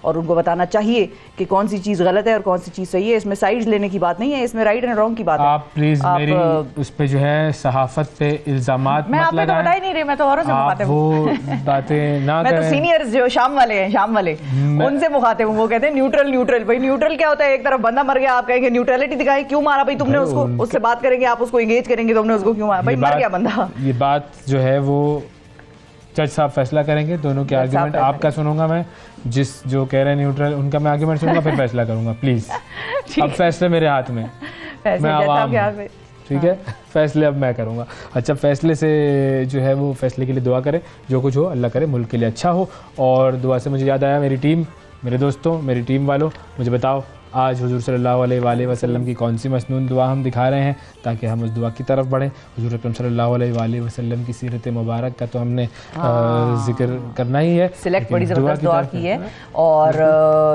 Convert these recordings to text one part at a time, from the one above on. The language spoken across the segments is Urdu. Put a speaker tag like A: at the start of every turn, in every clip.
A: اور ان کو بتانا چاہیے کہ کون سی چیز غلط ہے اور کون سی چیز صحیح ہے. اس میں سائڈز لینے کی بات نہیں ہے, اس میں رائٹ اینڈ رانگ کی بات ہے.
B: آپ پلیز میری اس پہ جو ہے صحافت پہ الزامات
A: میں آپ کو بتا ہی نہیں رہی, میں تو اوروں سے مخاطب ہوں.
B: وہ باتیں نہ
A: میں تو سینئرز جو شام والے ہیں, شام والے ان سے مخاطب ہوں. وہ کہتے ہیں نیوٹرل. بھائی نیوٹرل کیا ہوتا ہے؟ ایک طرف بندہ مر گیا, آپ کہیں گے نیوٹرلٹی دکھائیں, کیوں مارا بھائی تم نے اس کو, اس سے بات کریں گے, آپ اس کو انگیج کریں گے, تم نے اس کو کیوں مارا بھائی, مر گیا بندہ.
B: یہ بات جو ہے وہ جج صاحب فیصلہ کریں گے, دونوں کے آرگیومنٹ آپ کا سنوں گا میں, جس جو کہہ رہے ہیں نیوٹرل ان کا میں آرگیومنٹ سنوں گا, پھر فیصلہ کروں گا. پلیز اب فیصلے میرے ہاتھ میں, میں عوام ہوں, ٹھیک ہے, فیصلے اب میں کروں گا. اچھا, فیصلے سے جو ہے وہ فیصلے کے لیے دعا کریں, جو کچھ ہو اللہ کرے ملک کے لیے اچھا ہو. اور دعا سے مجھے یاد آیا, میری ٹیم, میرے دوستوں, میری ٹیم والوں, مجھے بتاؤ آج حضور صلی اللہ علیہ وآلہ وسلم کی کون سی مسنون دعا ہم دکھا رہے ہیں تاکہ ہم اس دعا کی طرف بڑھیں. حضور اکرم صلی اللہ علیہ وآلہ وسلم کی سیرت مبارک کا تو ہم نے ذکر کرنا ہی ہے,
A: سلیکٹ بڑی زبردست دعا کی ہے. اور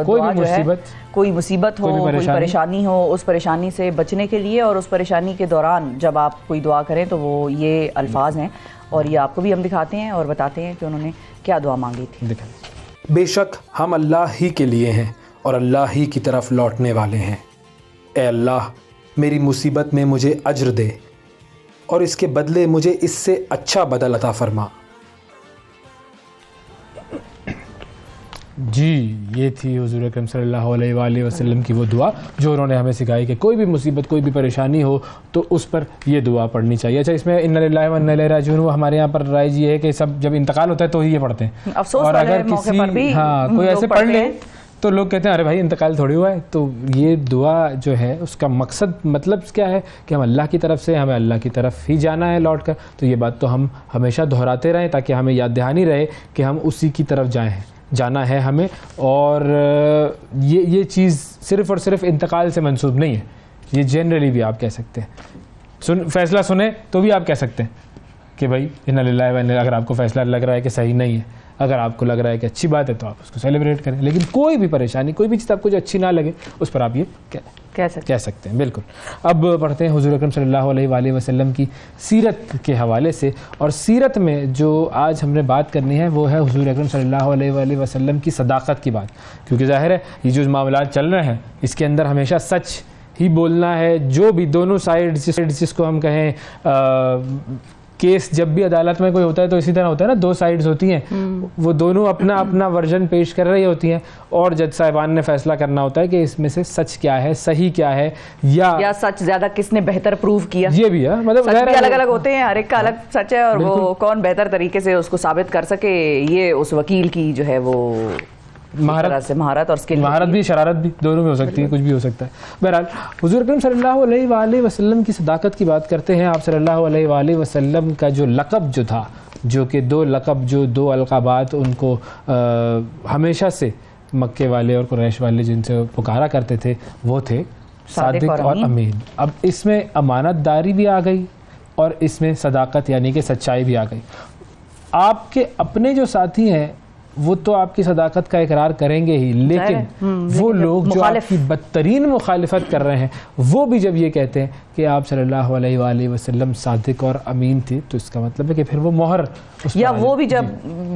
A: کوئی مصیبت ہو, کوئی پریشانی ہو, اس پریشانی سے بچنے کے لیے اور اس پریشانی کے دوران جب آپ کوئی دعا کریں تو وہ یہ الفاظ ہیں, اور یہ آپ کو بھی ہم دکھاتے ہیں اور بتاتے ہیں کہ انہوں نے کیا دعا مانگی تھی.
C: بے شک ہم اللہ ہی کے لیے ہیں اور اللہ ہی کی طرف لوٹنے والے ہیں. اے اللہ, میری مصیبت میں مجھے اجر دے اور اس کے بدلے مجھے اس سے اچھا بدل عطا فرما.
B: جی, یہ تھی حضور اکرم صلی اللہ علیہ وآلہ وسلم کی وہ دعا جو انہوں نے ہمیں سکھائی کہ کوئی بھی مصیبت, کوئی بھی پریشانی ہو تو اس پر یہ دعا پڑھنی چاہیے. اچھا, اس میں انا للہ و انا الیہ راجعون, وہ ہمارے یہاں پر رائج یہ ہے کہ سب جب انتقال ہوتا ہے تو ہی یہ پڑھتے ہیں.
A: افسوس
B: اور اگر
A: موقع پر بھی
B: کوئی ایسے پڑھ لے تو لوگ کہتے ہیں ارے بھائی انتقال تھوڑی ہوا ہے. تو یہ دعا جو ہے اس کا مقصد, مطلب کیا ہے کہ ہم اللہ کی طرف سے, ہمیں اللہ کی طرف ہی جانا ہے لوٹ کر. تو یہ بات تو ہم ہمیشہ دہراتے رہیں تاکہ ہمیں یاد دہانی رہے کہ ہم اسی کی طرف جانا ہے ہمیں. اور یہ چیز صرف اور صرف انتقال سے منسوب نہیں ہے, یہ جنرلی بھی آپ کہہ سکتے ہیں. فیصلہ سنیں تو بھی آپ کہہ سکتے ہیں کہ بھائی انا للہ و انا, اگر آپ کو فیصلہ لگ رہا ہے کہ صحیح نہیں ہے, اگر آپ کو لگ رہا ہے کہ اچھی بات ہے تو آپ اس کو سیلیبریٹ کریں. لیکن کوئی بھی پریشانی, کوئی بھی چیز آپ کو جو اچھی نہ لگے اس پر آپ یہ کہہ سکتے ہیں. بالکل. اب پڑھتے ہیں حضور اکرم صلی اللہ علیہ وآلہ وسلم کی سیرت کے حوالے سے. اور سیرت میں جو آج ہم نے بات کرنی ہے وہ ہے حضور اکرم صلی اللہ علیہ وآلہ وسلم کی صداقت کی بات. کیونکہ ظاہر ہے یہ جو معاملات چل رہے ہیں اس کے اندر ہمیشہ سچ ہی بولنا ہے. جو بھی دونوں سائڈ, جس کو ہم کہیں کیس جب بھی عدالت میں کوئی ہوتا ہے تو اسی طرح ہوتا ہے نا, دو سائیڈز ہوتی ہیں, وہ دونوں اپنا اپنا ورژن پیش کر رہی ہوتی ہیں اور جج صاحبان نے فیصلہ کرنا ہوتا ہے کہ اس میں سے سچ کیا ہے, صحیح کیا ہے, یا
A: سچ زیادہ کس نے بہتر پروو کیا.
B: یہ بھی ہے, مطلب
A: الگ الگ ہوتے ہیں, ہر ایک کا الگ سچ ہے, اور وہ کون بہتر طریقے سے اس کو ثابت کر سکے, یہ اس وکیل کی جو ہے وہ مہارت اور اسکل,
B: مہارت بھی شرارت بھی دونوں میں ہو سکتی ہے, کچھ بھی ہو سکتا ہے. بہرحال حضور اکرم صلی اللہ علیہ وآلہ وسلم کی صداقت کی بات کرتے ہیں. آپ صلی اللہ علیہ وآلہ وسلم کا جو لقب جو تھا, جو کہ دو القابات ان کو ہمیشہ سے مکے والے اور قریش والے جن سے پکارا کرتے تھے وہ تھے صادق اور امین. اب اس میں امانت داری بھی آ گئی اور اس میں صداقت یعنی کہ سچائی بھی آ گئی. آپ کے اپنے جو ساتھی ہیں وہ تو آپ کی صداقت کا اقرار کریں گے ہی, لیکن وہ لوگ جو آپ کی بدترین مخالفت کر رہے ہیں وہ بھی جب یہ کہتے ہیں کہ آپ صلی اللہ علیہ وآلہ وسلم صادق اور امین تھے, تو اس کا مطلب ہے کہ پھر وہ مہر,
A: یا وہ بھی جب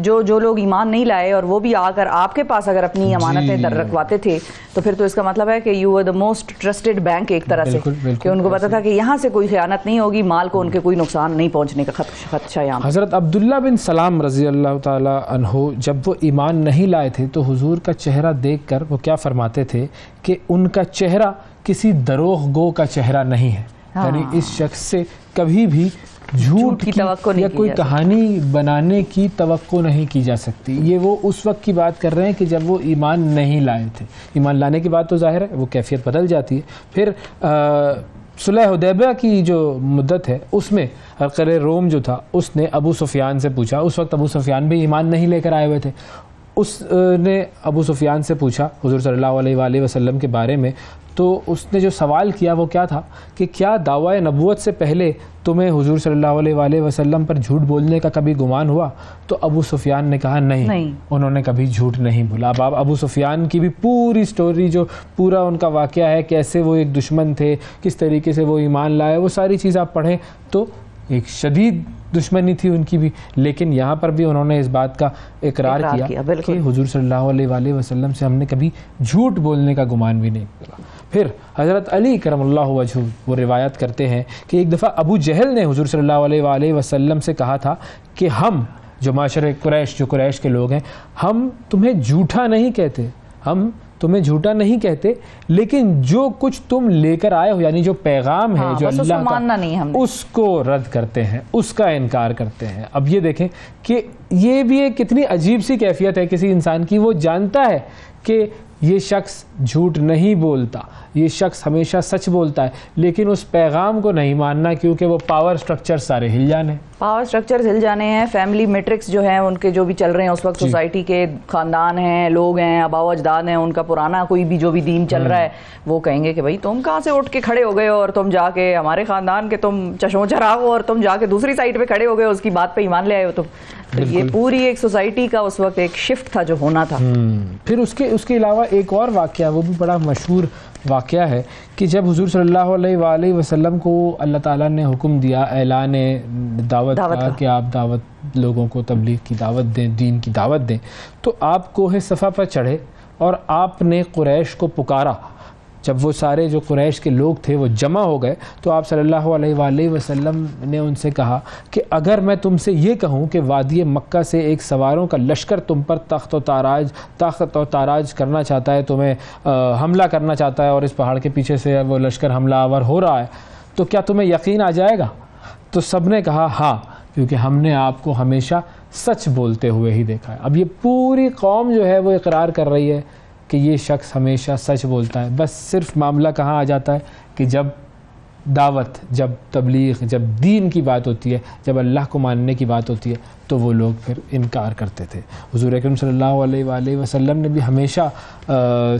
A: جو لوگ ایمان نہیں لائے اور وہ بھی آ کر آپ کے پاس اگر اپنی امانتیں در رکھواتے تھے تو پھر تو اس کا مطلب ہے کہ you are the most trusted bank ایک طرح سے, کہ ان کو پتا تھا کہ یہاں سے کوئی خیانت نہیں ہوگی, مال کو ان کے کوئی نقصان نہیں پہنچنے کا خدشہ یہاں.
B: حضرت عبداللہ بن سلام رضی اللہ تعالی عنہ جب وہ ایمان نہیں لائے تھے تو حضور کا چہرہ دیکھ کر وہ کیا فرماتے تھے کہ ان کا چہرہ کسی دروغ گو کا چہرہ نہیں ہے, یعنی اس شخص سے کبھی بھی جھوٹ کی یا کوئی کہانی بنانے کی توقع نہیں کی جا سکتی. یہ وہ اس وقت کی بات کر رہے ہیں کہ جب وہ ایمان نہیں لائے تھے. ایمان لانے کی بات تو ظاہر ہے وہ کیفیت بدل جاتی ہے. پھر صلح حدیبیہ کی جو مدت ہے اس میں ہرقل روم جو تھا اس نے ابو سفیان سے پوچھا, اس وقت ابو سفیان بھی ایمان نہیں لے کر آئے ہوئے تھے, اس نے ابو سفیان سے پوچھا حضور صلی اللہ علیہ وآلہ وسلم کے بارے میں. تو اس نے جو سوال کیا وہ کیا تھا کہ کیا دعوی نبوت سے پہلے تمہیں حضور صلی اللہ علیہ وآلہ وسلم پر جھوٹ بولنے کا کبھی گمان ہوا؟ تو ابو سفیان نے کہا نہیں, انہوں نے کبھی جھوٹ نہیں بولا. اب آپ ابو سفیان کی بھی پوری سٹوری, جو پورا ان کا واقعہ ہے, کیسے وہ ایک دشمن تھے, کس طریقے سے وہ ایمان لائے, وہ ساری چیز آپ پڑھیں تو ایک شدید دشمنی تھی ان کی بھی، لیکن یہاں پر بھی انہوں نے اس بات کا اقرار کیا کہ حضور صلی اللہ علیہ وآلہ وسلم سے ہم نے کبھی جھوٹ بولنے کا گمان بھی نہیں کیا۔ پھر حضرت علی کرم اللہ وجہہ وہ روایت کرتے ہیں کہ ایک دفعہ ابو جہل نے حضور صلی اللہ علیہ وآلہ وسلم سے کہا تھا کہ ہم جو معاشرے قریش، جو قریش کے لوگ ہیں، ہم تمہیں جھوٹا نہیں کہتے، ہم تمہیں جھوٹا نہیں کہتے، لیکن جو کچھ تم لے کر آئے ہو، یعنی جو پیغام ہے جو اللہ کا، اس کو رد کرتے ہیں، اس کا انکار کرتے ہیں۔ اب یہ دیکھیں کہ یہ بھی ایک کتنی عجیب سی کیفیت ہے کسی انسان کی، وہ جانتا ہے کہ یہ شخص جھوٹ نہیں بولتا، یہ شخص ہمیشہ سچ بولتا ہے، لیکن اس پیغام کو نہیں ماننا کیونکہ وہ پاور سٹرکچر سارے ہل جانے ہیں،
A: پاور سٹرکچر ہل جانے ہیں، فیملی میٹرکس جو ہیں ان کے جو بھی چل رہے ہیں اس وقت سوسائٹی کے، خاندان ہیں، لوگ ہیں، آباء و اجداد ہیں، ان کا پرانا کوئی بھی جو بھی دین چل رہا ہے وہ کہیں گے کہ بھائی تم کہاں سے اٹھ کے کھڑے ہو گئے اور تم جا کے ہمارے خاندان کے تم چشموں چراغ ہو اور تم جا کے دوسری سائڈ پہ کھڑے ہو گئے، اس کی بات پہ ایمان لے آئے ہو تم۔ یہ پوری ایک سوسائٹی کا اس وقت ایک شفٹ تھا جو ہونا تھا۔
B: پھر اس کے علاوہ ایک اور واقعہ، وہ بھی بڑا مشہور واقعہ ہے کہ جب حضور صلی اللہ علیہ وآلہ وسلم کو اللہ تعالیٰ نے حکم دیا اعلان دعوت کا کہ آپ دعوت، لوگوں کو تبلیغ کی دعوت دیں، دین کی دعوت دیں، تو آپ کوہ صفا پر چڑھے اور آپ نے قریش کو پکارا۔ جب وہ سارے جو قریش کے لوگ تھے وہ جمع ہو گئے تو آپ صلی اللہ علیہ وآلہ وسلم نے ان سے کہا کہ اگر میں تم سے یہ کہوں کہ وادی مکہ سے ایک سواروں کا لشکر تم پر تخت و تاراج کرنا چاہتا ہے، تمہیں حملہ کرنا چاہتا ہے، اور اس پہاڑ کے پیچھے سے وہ لشکر حملہ آور ہو رہا ہے، تو کیا تمہیں یقین آ جائے گا؟ تو سب نے کہا ہاں، کیونکہ ہم نے آپ کو ہمیشہ سچ بولتے ہوئے ہی دیکھا ہے۔ اب یہ پوری قوم جو ہے وہ اقرار کر رہی ہے کہ یہ شخص ہمیشہ سچ بولتا ہے، بس صرف معاملہ کہاں آ جاتا ہے کہ جب دعوت، جب تبلیغ، جب دین کی بات ہوتی ہے، جب اللہ کو ماننے کی بات ہوتی ہے تو وہ لوگ پھر انکار کرتے تھے۔ حضور اکرم صلی اللہ علیہ وآلہ وسلم نے بھی ہمیشہ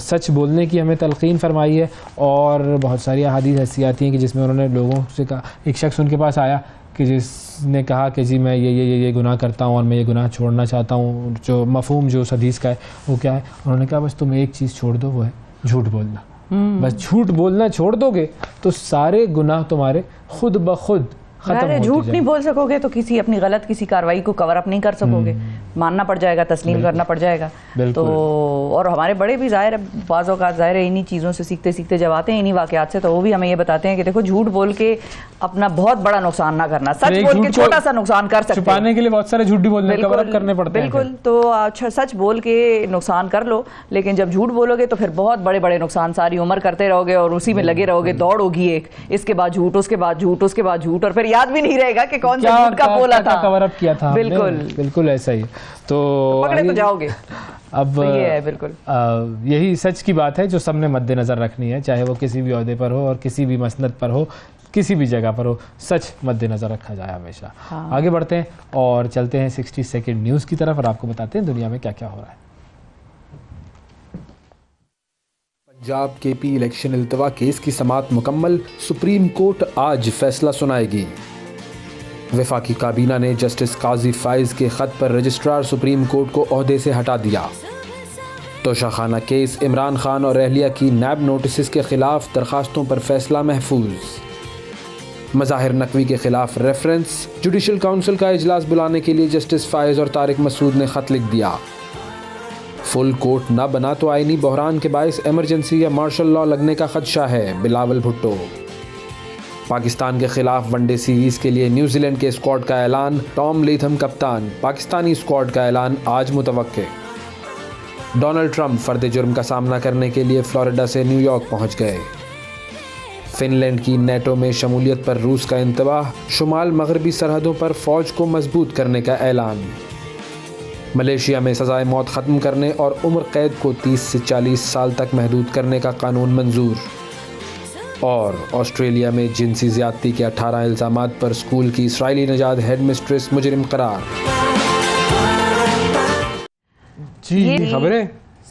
B: سچ بولنے کی ہمیں تلقین فرمائی ہے، اور بہت ساری احادیث ایسی آتی ہیں کہ جس میں انہوں نے لوگوں سے کہا، ایک شخص ان کے پاس آیا کہ جس نے کہا کہ جی میں یہ گناہ کرتا ہوں اور میں یہ گناہ چھوڑنا چاہتا ہوں، جو مفہوم جو اس حدیث کا ہے وہ کیا ہے؟ انہوں نے کہا بس تم ایک چیز چھوڑ دو، وہ ہے جھوٹ بولنا۔ بس جھوٹ بولنا چھوڑ دو گے تو سارے گناہ تمہارے خود بخود ختم ہوتے جائیں۔
A: جھوٹ نہیں بول سکو گے تو کسی اپنی غلط کسی کاروائی کو کور اپ نہیں کر سکو گے، ماننا پڑ جائے گا، تسلیم کرنا پڑ جائے گا۔ تو اور ہمارے بڑے بھی ظاہر ہے بعض اوقات ظاہر ہے انہی چیزوں سے سیکھتے سیکھتے جب آتے ہیں انہی واقعات سے، تو وہ بھی ہمیں یہ بتاتے ہیں کہ دیکھو جھوٹ بول کے اپنا بہت بڑا نقصان نہ کرنا، سچ بول کے چھوٹا سا نقصان کر سکتے ہیں،
B: چھپانے کے لیے بہت سارے جھوٹ بھی بولنے کور اپ کرنے پڑتے ہیں۔
A: بالکل، تو سچ بول کے نقصان کر لو، لیکن جب جھوٹ بولو گے تو پھر بہت بڑے بڑے نقصان ساری عمر کرتے رہو گے اور اسی میں لگے رہو گے، دوڑ ہوگی ایک، اس کے بعد جھوٹ، اس کے بعد جھوٹ، اس کے بعد جھوٹ، اور پھر یاد بھی نہیں رہے گا کہ کون سا جھوٹ کا بولا تھا،
B: کور اپ کیا تھا۔ بالکل ایسا ہی، تو
A: پکڑے تو جاؤ گے۔
B: اب
A: یہ ہے بالکل
B: یہی سچ کی بات ہے جو سب نے مد نظر رکھنی ہے، چاہے وہ کسی بھی عہدے پر ہو اور کسی بھی مسند پر ہو، کسی بھی جگہ پر ہو، سچ مد نظر رکھا جائے ہمیشہ۔ آگے بڑھتے ہیں اور چلتے ہیں 60 سیکنڈ نیوز کی طرف اور آپ کو بتاتے ہیں دنیا میں کیا کیا ہو رہا ہے۔
C: پنجاب کے پی الیکشن التوا کیس کی سماعت مکمل، سپریم کورٹ آج فیصلہ سنائے گی۔ وفاقی کابینہ نے جسٹس قاضی فائز کے خط پر رجسٹرار سپریم کورٹ کو عہدے سے ہٹا دیا۔ توشہ خانہ کیس، عمران خان اور اہلیہ کی نیب نوٹسز کے خلاف درخواستوں پر فیصلہ محفوظ۔ مظاہر نقوی کے خلاف ریفرنس، جوڈیشل کونسل کا اجلاس بلانے کے لیے جسٹس فائز اور طارق مسعود نے خط لکھ دیا۔ فل کورٹ نہ بنا تو آئینی بحران کے باعث ایمرجنسی یا مارشل لاء لگنے کا خدشہ ہے، بلاول بھٹو۔ پاکستان کے خلاف ون ڈے سیریز کے لیے نیوزی لینڈ کے اسکواڈ کا اعلان، ٹام لیتھم کپتان، پاکستانی اسکواڈ کا اعلان آج متوقع۔ ڈونلڈ ٹرمپ فرد جرم کا سامنا کرنے کے لیے فلوریڈا سے نیو یارک پہنچ گئے۔ فن لینڈ کی نیٹو میں شمولیت پر روس کا انتباہ، شمال مغربی سرحدوں پر فوج کو مضبوط کرنے کا اعلان۔ ملیشیا میں سزائے موت ختم کرنے اور عمر قید کو 30 سے 40 سال تک محدود کرنے کا قانون منظور۔ اور آسٹریلیا میں جنسی زیادتی کے 18 الزامات پر اسکول کی اسرائیلی نژاد ہیڈ مسٹریس مجرم قرار۔
B: جی خبریں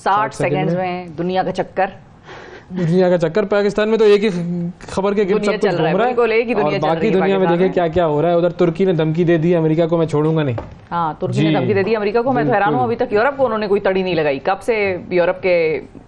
A: 60 سیکنڈز میں دنیا کا چکر،
B: دنیا کا چکر۔ پاکستان میں تو ایک ہی خبر کے گرد سب کچھ گھوم رہا ہے اور باقی دنیا میں دیکھیں کیا کیا ہو رہا ہے۔ ادھر ترکی نے دھمکی دے دی امریکہ کو، میں چھوڑوں گا نہیں۔
A: ہاں ترکی نے دھمکی دے دی امریکہ کو، میں تو حیران ہوں ابھی تک یورپ کو انہوں نے کوئی تڑی نہیں لگائی، کب سے یورپ کے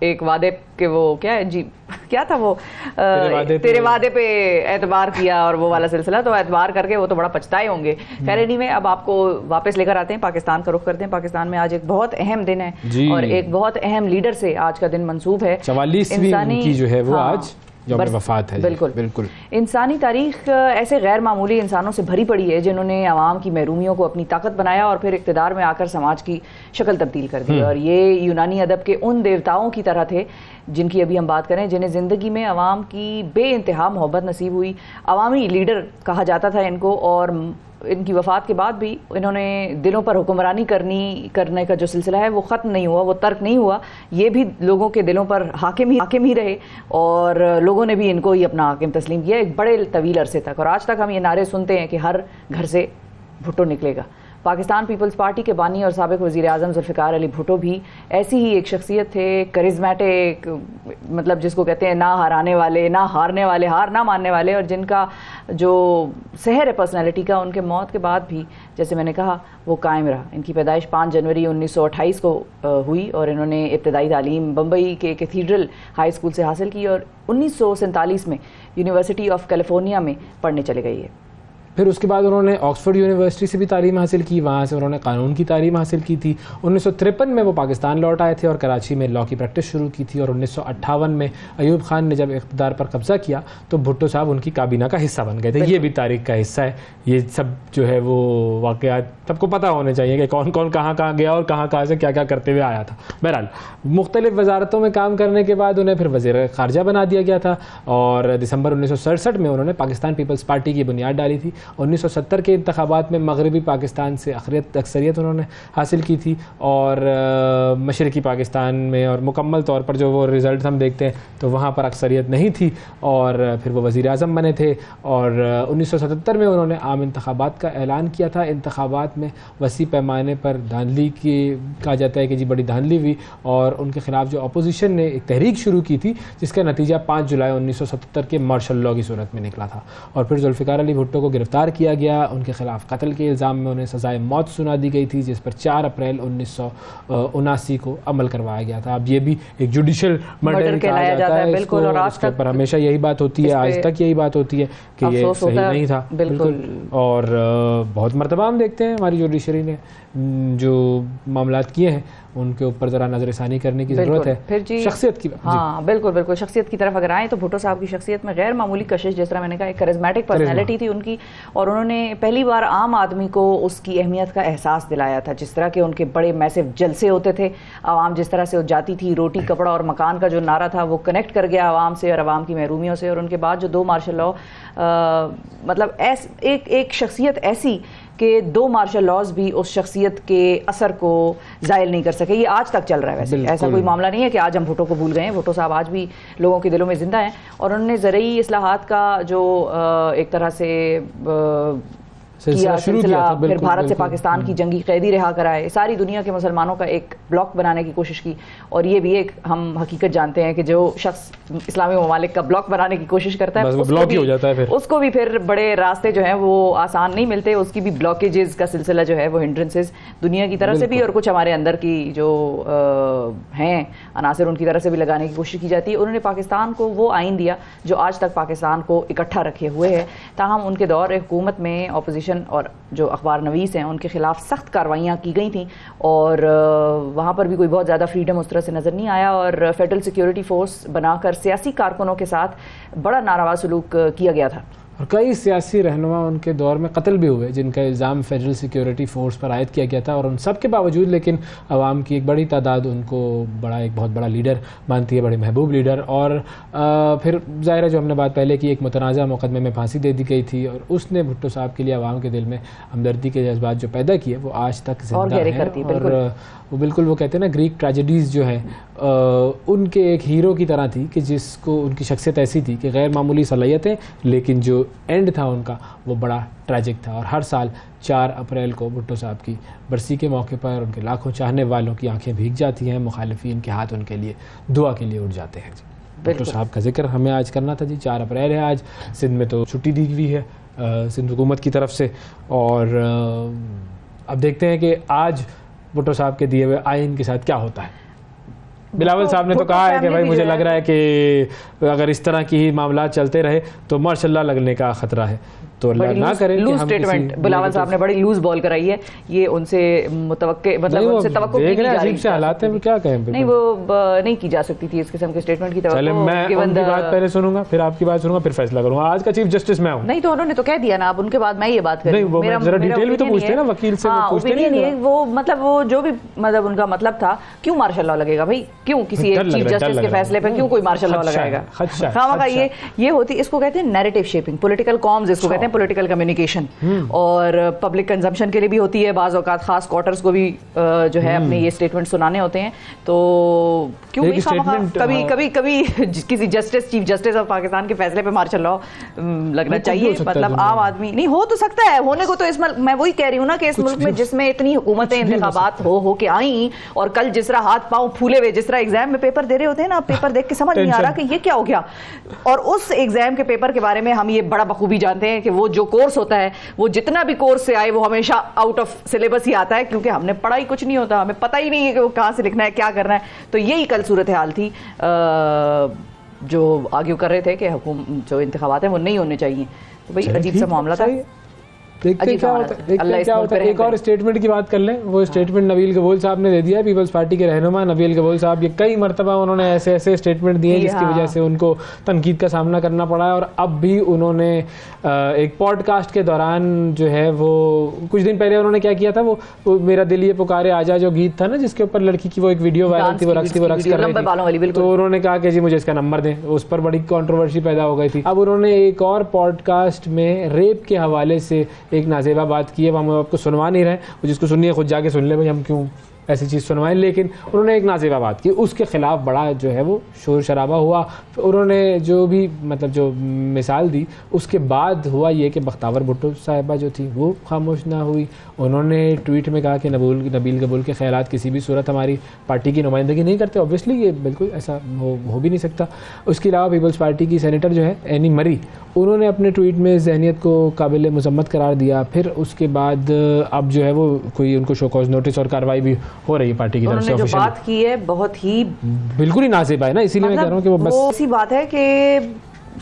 A: ایک وعدے کہ وہ کیا ہے جی کیا تھا وہ تیرے وعدے پہ اعتبار کیا اور وہ والا سلسلہ, تو اعتبار کر کے وہ تو بڑا پچھتائے ہوں گے. خیر اینی میں اب آپ کو واپس لے کر آتے ہیں, پاکستان کا رخ کرتے ہیں. پاکستان میں آج ایک بہت اہم دن ہے اور ایک بہت اہم لیڈر سے آج کا دن منسوب ہے.
B: 44ویں کی جو ہے وہ آج یوم وفات ہے.
A: بالکل. انسانی تاریخ ایسے غیر معمولی انسانوں سے بھری پڑی ہے جنہوں نے عوام کی محرومیوں کو اپنی طاقت بنایا اور پھر اقتدار میں آ کر سماج کی شکل تبدیل کر دی. اور یہ یونانی ادب کے ان دیوتاؤں کی طرح تھے جن کی ابھی ہم بات کریں, جنہیں زندگی میں عوام کی بے انتہا محبت نصیب ہوئی. عوامی لیڈر کہا جاتا تھا ان کو, اور ان کی وفات کے بعد بھی انہوں نے دلوں پر حکمرانی کرنے کا جو سلسلہ ہے وہ ختم نہیں ہوا, وہ ترک نہیں ہوا. یہ بھی لوگوں کے دلوں پر حاکم ہی رہے اور لوگوں نے بھی ان کو ہی اپنا حاکم تسلیم کیا ایک بڑے طویل عرصے تک. اور آج تک ہم یہ نعرے سنتے ہیں کہ ہر گھر سے بھٹو نکلے گا. پاکستان پیپلز پارٹی کے بانی اور سابق وزیر اعظم ذوالفقار علی بھٹو بھی ایسی ہی ایک شخصیت تھے, کرزمیٹک, مطلب جس کو کہتے ہیں نہ ہرانے والے, نہ ہارنے والے, ہار نہ ماننے والے, اور جن کا جو سحر ہے پرسنالٹی کا ان کے موت کے بعد بھی جیسے میں نے کہا وہ قائم رہا. ان کی پیدائش 5 جنوری 1928 کو ہوئی اور انہوں نے ابتدائی تعلیم بمبئی کے کیتھیڈرل ہائی اسکول سے حاصل کی اور 1947 میں یونیورسٹی آف کیلیفورنیا میں پڑھنے چلے گئی ہے.
B: پھر اس کے بعد انہوں نے آکسفورڈ یونیورسٹی سے بھی تعلیم حاصل کی, وہاں سے انہوں نے قانون کی تعلیم حاصل کی تھی. 1953 میں وہ پاکستان لوٹ آئے تھے اور کراچی میں لاء کی پریکٹس شروع کی تھی. اور 1958 میں ایوب خان نے جب اقتدار پر قبضہ کیا تو بھٹو صاحب ان کی کابینہ کا حصہ بن گئے تھے. یہ بھی تاریخ کا حصہ ہے. یہ سب جو ہے وہ واقعات سب کو پتہ ہونے چاہیے کہ کون کون کہاں کہاں گیا اور کہاں سے کیا کیا کرتے ہوئے آیا تھا. بہرحال مختلف وزارتوں میں کام کرنے کے بعد انہیں پھر وزیر خارجہ بنا دیا گیا تھا اور دسمبر 1967 میں انہوں نے پاکستان پیپلز پارٹی کی بنیاد ڈالی تھی. 1970 کے انتخابات میں مغربی پاکستان سے اکثریت انہوں نے حاصل کی تھی اور مشرقی پاکستان میں اور مکمل طور پر جو وہ رزلٹ ہم دیکھتے ہیں تو وہاں پر اکثریت نہیں تھی اور پھر وہ وزیر اعظم بنے تھے. اور 1977 میں انہوں نے عام انتخابات کا اعلان کیا تھا. انتخابات میں وسیع پیمانے پر دھاندلی کی کہا جاتا ہے کہ جی بڑی دھاندلی ہوئی اور ان کے خلاف جو اپوزیشن نے ایک تحریک شروع کی تھی جس کا نتیجہ 5 جولائی 1977 کے مارشل لاء کی صورت میں نکلا تھا. اور پھر ذوالفقار علی بھٹو کو گرفتار کیا گیا. ان کے خلاف قتل کے الزام میں انہیں سزائے موت سنا دی گئی تھی جس پر 4 اپریل 1979 کو عمل کروایا گیا تھا. اب یہ بھی ایک جوڈیشل مرڈر کہا جاتا ہے. بالکل, اور اس کے اوپر ہمیشہ یہی بات ہوتی ہے, آج تک یہی بات ہوتی ہے کہ یہ صحیح نہیں تھا. بالکل. اور بہت مرتبہ ہم دیکھتے ہیں ہماری جوڈیشری نے جو معاملات کیے ہیں ان کے اوپر ذرا نظر ثانی کرنے کی ضرورت ہے.
A: پھر جی
B: شخصیت کی
A: ہاں بالکل شخصیت کی طرف اگر آئیں تو بھٹو صاحب کی شخصیت میں غیر معمولی کشش, جس طرح میں نے کہا ایک کرزمیٹک پرسنالٹی تھی ان کی, اور انہوں نے پہلی بار عام آدمی کو اس کی اہمیت کا احساس دلایا تھا. جس طرح کے ان کے بڑے میسو جلسے ہوتے تھے, عوام جس طرح سے وہ جاتی تھی, روٹی کپڑا اور مکان کا جو نعرہ تھا وہ کنیکٹ کر گیا عوام سے اور عوام کی محرومیوں سے. اور ان کے بعد جو 2 مارشل لاء, مطلب ایک شخصیت ایسی کہ 2 مارشل لاز بھی اس شخصیت کے اثر کو زائل نہیں کر سکے. یہ آج تک چل رہا ہے. ویسے ایسا کوئی معاملہ نہیں ہے کہ آج ہم بھٹو کو بھول گئے ہیں. بھٹو صاحب آج بھی لوگوں کے دلوں میں زندہ ہیں اور انہوں نے زرعی اصلاحات کا جو ایک طرح سے سلسلہ پھر بھارت سے پاکستان کی جنگی قیدی رہا کرائے, ساری دنیا کے مسلمانوں کا ایک بلاک بنانے کی کوشش کی. اور یہ بھی ایک ہم حقیقت جانتے ہیں کہ جو شخص اسلامی ممالک کا بلاک بنانے کی کوشش کرتا ہے اس کو بھی پھر بڑے راستے جو ہیں وہ آسان نہیں ملتے. اس کی بھی بلاکیجز کا سلسلہ جو ہے وہ ہنڈرنسز دنیا کی طرف سے بھی اور کچھ ہمارے اندر کی جو ہیں عناصر ان کی طرف سے بھی لگانے کی کوشش کی جاتی ہے. انہوں نے پاکستان کو وہ آئین دیا جو آج تک پاکستان کو اکٹھا رکھے ہوئے ہے. تاہم ان کے دور حکومت میں اپوزیشن اور جو اخبار نویس ہیں ان کے خلاف سخت کارروائیاں کی گئی تھیں اور وہاں پر بھی کوئی بہت زیادہ فریڈم اس طرح سے نظر نہیں آیا اور فیڈرل سیکیورٹی فورس بنا کر سیاسی کارکنوں کے ساتھ بڑا ناروا سلوک کیا گیا تھا.
B: اور کئی سیاسی رہنما ان کے دور میں قتل بھی ہوئے جن کا الزام فیڈرل سیکیورٹی فورس پر عائد کیا گیا تھا. اور ان سب کے باوجود لیکن عوام کی ایک بڑی تعداد ان کو ایک بہت بڑا لیڈر مانتی ہے, بڑے محبوب لیڈر. اور پھر ظاہر ہے جو ہم نے بات پہلے کی, ایک متنازع مقدمے میں پھانسی دے دی گئی تھی اور اس نے بھٹو صاحب کے لیے عوام کے دل میں ہمدردی کے جذبات جو پیدا کیے وہ آج تک زندہ ہیں. اور وہ بالکل وہ کہتے ہیں نا گریک ٹریجڈیز جو ہے ان کے ایک ہیرو کی طرح تھی کہ جس کو ان کی شخصیت ایسی تھی کہ غیر معمولی صلاحیتیں لیکن جو اینڈ تھا ان کا وہ بڑا ٹریجک تھا. اور ہر سال 4 اپریل کو بھٹو صاحب کی برسی کے موقع پر ان کے لاکھوں چاہنے والوں کی آنکھیں بھیگ جاتی ہیں, مخالفین کے ہاتھ ان کے لیے دعا کے لیے اٹھ جاتے ہیں. بھٹو صاحب کا ذکر ہمیں آج کرنا تھا جی. 4 اپریل ہے آج. سندھ میں تو چھٹی دی ہوئی ہے سندھ حکومت کی طرف سے. اور اب دیکھتے ہیں کہ آج بھٹو صاحب کے دیے ہوئے آئین کے ساتھ کیا ہوتا ہے. بلاول صاحب نے تو کہا ہے کہ بھائی مجھے لگ رہا ہے کہ اگر اس طرح کی ہی معاملات چلتے رہے تو ماشاء اللہ لگنے کا خطرہ ہے، تو اللہ نہ کرے.
A: لوز اسٹیٹمنٹ بلاول صاحب نے بڑی لوز بال کرائی ہے، یہ ان سے متوقع مطلب ان سے توقع کی جا رہی ہے.
B: عجیب سے حالات ہیں، کیا کہیں؟
A: نہیں وہ نہیں کی جا سکتی تھی اس قسم کے اسٹیٹمنٹ کی توقع.
B: چلے میں ان کی بات پہلے سنوں گا، پھر آپ کی بات سنوں گا، پھر فیصلہ کروں گا. آج کا چیف جسٹس میں ہوں.
A: نہیں تو انہوں نے تو کہہ دیا نا، اب ان کے بعد میں یہ بات کروں.
B: نہیں ذرا ڈیٹیل بھی تو پوچھتے ہیں نا وکیل سے، پوچھتے نہیں
A: وہ مطلب وہ جو بھی مطلب ان کا مطلب تھا. کیوں مارشل لاء لگے گا بھائی؟ کیوں کسی ایک چیف جسٹس کے فیصلے پہ کیوں کوئی مارشل لاء لگائے گا؟ خامخواہ یہ ہوتی، اس کو کہتے ہیں نیریٹو شیپنگ، پولیٹیکل کامز اس کو کہتے ہیں، پولیٹیکل کمیونیکیشن، اور پبلک کنزمپشن کے لیے بھی ہوتی ہے بعض اوقات. خاص کوارٹرز کو بھی جو ہے اپنے یہ اسٹیٹمنٹ سنانے ہوتے ہیں. تو کیوں کبھی کسی justice, chief justice of Pakistan کے فیصلے پہ مارشل لاء لگنا چاہیے؟ مطلب عام آدمی نہیں ہو تو سکتا ہے، ہونے کو تو اس میں وہی کہہ رہی ہوں نا کہ اس ملک میں جس میں اتنی حکومتیں انتخابات ہو کے آئیں، اور کل جس طرح ہاتھ پاؤں پھولے ہوئے جس طرح ایگزام میں پیپر دے رہے ہوتے ہیں نا، پیپر دیکھ کے سمجھ نہیں آ رہا کہ یہ کیا ہو گیا. اور اس ایگزام کے پیپر کے بارے میں ہم یہ بڑا بخوبی جانتے ہیں کہ وہ جو کورس ہوتا ہے، وہ جتنا بھی کورس سے آئے وہ ہمیشہ آؤٹ آف سلیبس ہی آتا ہے، کیونکہ ہم نے پڑھا ہی کچھ نہیں ہوتا، ہمیں پتہ ہی نہیں ہے کہ وہ کہاں سے لکھنا ہے، کیا کرنا ہے. تو یہی کل صورتحال تھی جو آرگیو کر رہے تھے کہ جو انتخابات ہیں وہ نہیں ہونے چاہیے. تو بھائی عجیب سا معاملہ تھا.
B: دیکھتے کیا ہوتا ہے. ایک اور اسٹیٹمنٹ کی بات کر لیں. وہ اسٹیٹمنٹ نبیل گبول صاحب نے دے دیا ہے، پیپلز پارٹی کے رہنما نبیل گبول صاحب. یہ کئی مرتبہ انہوں نے ایسے اسٹیٹمنٹ دیے جس کی وجہ سے ان کو تنقید کا سامنا کرنا پڑا ہے. اور اب بھی انہوں نے ایک پوڈ کاسٹ کے دوران جو ہے وہ کچھ دن پہلے انہوں نے کیا کیا تھا، وہ میرا دل یہ پکارے آجا جو گیت تھا نا، جس کے اوپر لڑکی کی وہ ایک ویڈیو وائرل تھی، وہ رقص کر رہی تھی، تو انہوں نے کہا کہ جی مجھے اس کا نمبر دیں. اس پر بڑی کنٹروورسی پیدا ہو گئی تھی. اب انہوں نے ایک اور پوڈ کاسٹ میں ریپ کے حوالے سے ایک نازیبہ بات کی ہے. وہ ہم آپ کو سنوا نہیں رہے، جس کو سننی ہے خود جا کے سن لیں بھائی، ہم کیوں ایسی چیز سنوائیں. لیکن انہوں نے ایک نازیبہ بات کی، اس کے خلاف بڑا جو ہے وہ شور شرابہ ہوا. انہوں نے جو بھی مطلب جو مثال دی، اس کے بعد ہوا یہ کہ بختاور بھٹو صاحبہ جو تھی وہ خاموش نہ ہوئی. انہوں نے ٹویٹ میں کہا کہ نبیل گبول کے خیالات کسی بھی صورت ہماری پارٹی کی نمائندگی نہیں کرتے. اوبویسلی یہ بالکل ایسا ہو بھی نہیں سکتا. اس کے علاوہ پیپلز پارٹی کی سینیٹر جو ہے اینی مری، انہوں نے اپنے ٹویٹ میں ذہنیت کو قابل مذمت قرار دیا. پھر اس کے بعد اب جو ہے وہ کوئی ان کو شو کاز نوٹس اور کارروائی بھی ہو رہی ہے پارٹی کی طرف سے.
A: جو بات کی ہے بہت ہی
B: بالکل ہی نازیبہ ہے نا، اسی لیے میں کہہ رہا ہوں کہ وہ بس
A: ایسی بات ہے کہ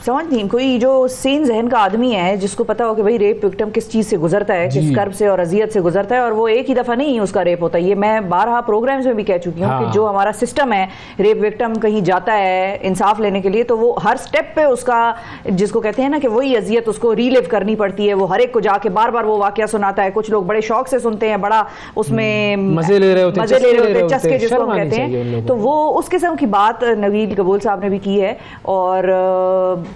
A: سمجھ نہیں، کوئی جو سین ذہن کا آدمی ہے جس کو پتا ہو کہ بھئی ریپ وکٹم کس چیز سے گزرتا ہے، کس کرب سے اور اذیت سے گزرتا ہے، اور وہ ایک ہی دفعہ نہیں اس کا ریپ ہوتا ہے. یہ میں بارہا پروگرامز میں بھی کہہ چکی ہوں کہ جو ہمارا سسٹم ہے، ریپ وکٹم کہیں جاتا ہے انصاف لینے کے لیے تو وہ ہر سٹیپ پہ اس کا جس کو کہتے ہیں نا کہ وہی اذیت اس کو ریلیو کرنی پڑتی ہے. وہ ہر ایک کو جا کے بار بار وہ واقعہ سناتا ہے. کچھ لوگ بڑے شوق سے سنتے ہیں، بڑا اس میں
B: مزے لے رہے ہوتے ہیں،
A: چسکے جس کو کہتے ہیں. تو وہ اس قسم کی بات نبیل گبول صاحب نے بھی کی ہے. اور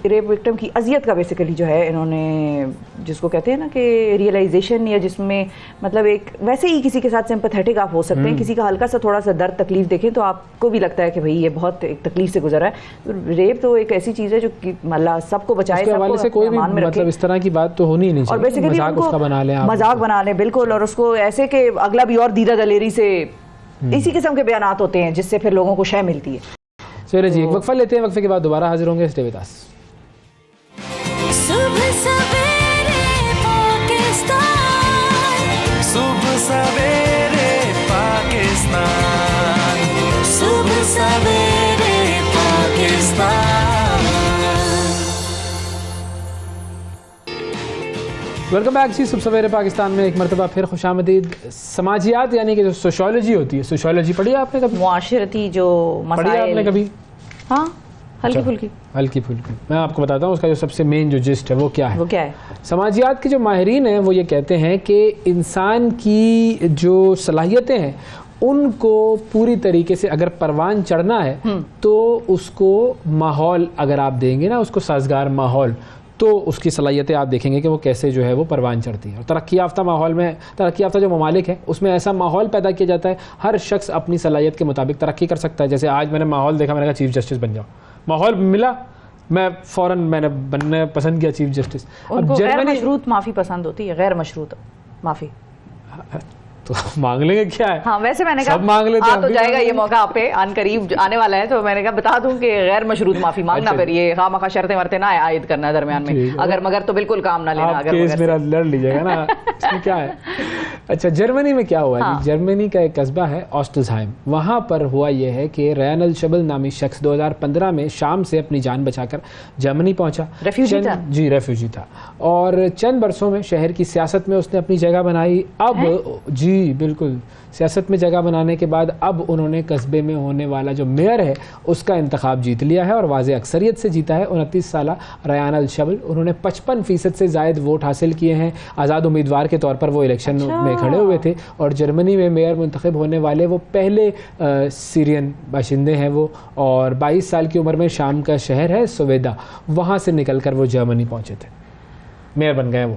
A: ریپ وکٹم کی اذیت کا بیسیکلی جو ہے انہوں نے جس کو کہتے ہیں نا کہ ریئلائزیشن، یا جس میں مطلب ایک ویسے ہی کسی کے ساتھ سمپیتھیٹک آپ ہو سکتے ہیں، کسی کا ہلکا سا تھوڑا سا درد تکلیف دیکھیں تو آپ کو بھی لگتا ہے کہ بھئی یہ بہت ایک تکلیف سے گزرا ہے. ریپ تو ایک ایسی چیز ہے جو اللہ سب کو بچائے، سب کو
B: کوئی بھی مطلب اس طرح کی بات تو ہونی نہیں چاہیے.
A: اور بیسیکلی مذاق بنا لیں بالکل، اور اس کو ایسے کہ اگلا بھی اور دیدہ دلیری سے اسی قسم کے بیانات ہوتے ہیں جس سے پھر لوگوں کو شے ملتی ہے.
B: چلے جی ایک وقفہ لیتے ہیں، وقفے کے بعد دوبارہ حاضر ہوں گے. اسٹے وتھ اس.
D: صبح سویرے پاکستان، صبح سویرے پاکستان، صبح سویرے پاکستان.
B: ویلکم بیک جی. صبح سویرے پاکستان میں ایک مرتبہ پھر خوش آمدید. سماجیات یعنی کہ جو سوشیولوجی ہوتی ہے، سوشیولوجی پڑھی ہے آپ نے کبھی؟
A: معاشرتی جو مسائل
B: پڑھی ہے آپ نے کبھی؟
A: ہاں ہلکی پھلکی.
B: ہلکی پھلکی میں آپ کو بتاتا ہوں اس کا جو سب سے مین جو جسٹ ہے وہ کیا ہے.
A: وہ کیا ہے؟
B: سماجیات کے جو ماہرین ہیں وہ یہ کہتے ہیں کہ انسان کی جو صلاحیتیں ہیں ان کو پوری طریقے سے اگر پروان چڑھنا ہے تو اس کو ماحول اگر آپ دیں گے نا، اس کو سازگار ماحول، تو اس کی صلاحیتیں آپ دیکھیں گے کہ وہ کیسے جو ہے وہ پروان چڑھتی ہیں. اور ترقی یافتہ ماحول میں، ترقی یافتہ جو ممالک ہیں اس میں ایسا ماحول پیدا کیا جاتا ہے، ہر شخص اپنی صلاحیت کے مطابق ترقی کر سکتا ہے. جیسے آج میں نے ماحول دیکھا، میں نے کہا چیف جسٹس بن جاؤ، ماحول ملا، میں فوراً میں نے بننا پسند کیا چیف جسٹس.
A: ان کو غیر مشروط معافی پسند ہوتی ہے، غیر مشروط معافی.
B: تو مانگ لیں گے کیا ہے.
A: ہاں ویسے میں نے
B: سب مانگ لیتے
A: کہا
B: ہیں,
A: تو جائے گا یہ موقع آپ پہ ان قریب آنے والا ہے, تو میں نے کہا بتا دوں کہ غیر مشروط معافی مانگنا, پھر یہ خواہ مخواہ شرطیں ورتیں نہ عائد کرنا درمیان میں, اگر مگر تو بالکل کام نہ لینا.
B: آپ کیس میرا لڑ لیجیے گا نا, اس میں کیا ہے. اچھا جرمنی میں کیا ہوا ہے, جرمنی کا ایک قصبہ ہے آسٹلزہائم, وہاں پر ہوا یہ ہے کہ ریان الشبل نامی شخص 2015 میں شام سے اپنی جان بچا کر جرمنی پہنچا.
A: ریفیوجی تھا؟
B: جی ریفیوجی تھا, اور چند برسوں میں شہر کی سیاست میں اس نے اپنی جگہ بنائی. اب جی بالکل سیاست میں جگہ بنانے کے بعد اب انہوں نے قصبے میں ہونے والا جو میئر ہے اس کا انتخاب جیت لیا ہے, اور واضح اکثریت سے جیتا ہے. 29 سالہ ریان الشبل, انہوں نے 55% سے زائد ووٹ حاصل کیے ہیں. آزاد امیدوار کے طور پر وہ الیکشن میں کھڑے ہوئے تھے, اور جرمنی میں میئر منتخب ہونے والے وہ پہلے سیرین باشندے ہیں وہ, اور 22 سال کی عمر میں شام کا شہر ہے سویدا, وہاں سے نکل کر وہ جرمنی پہنچے تھے, میئر بن گئے وہ.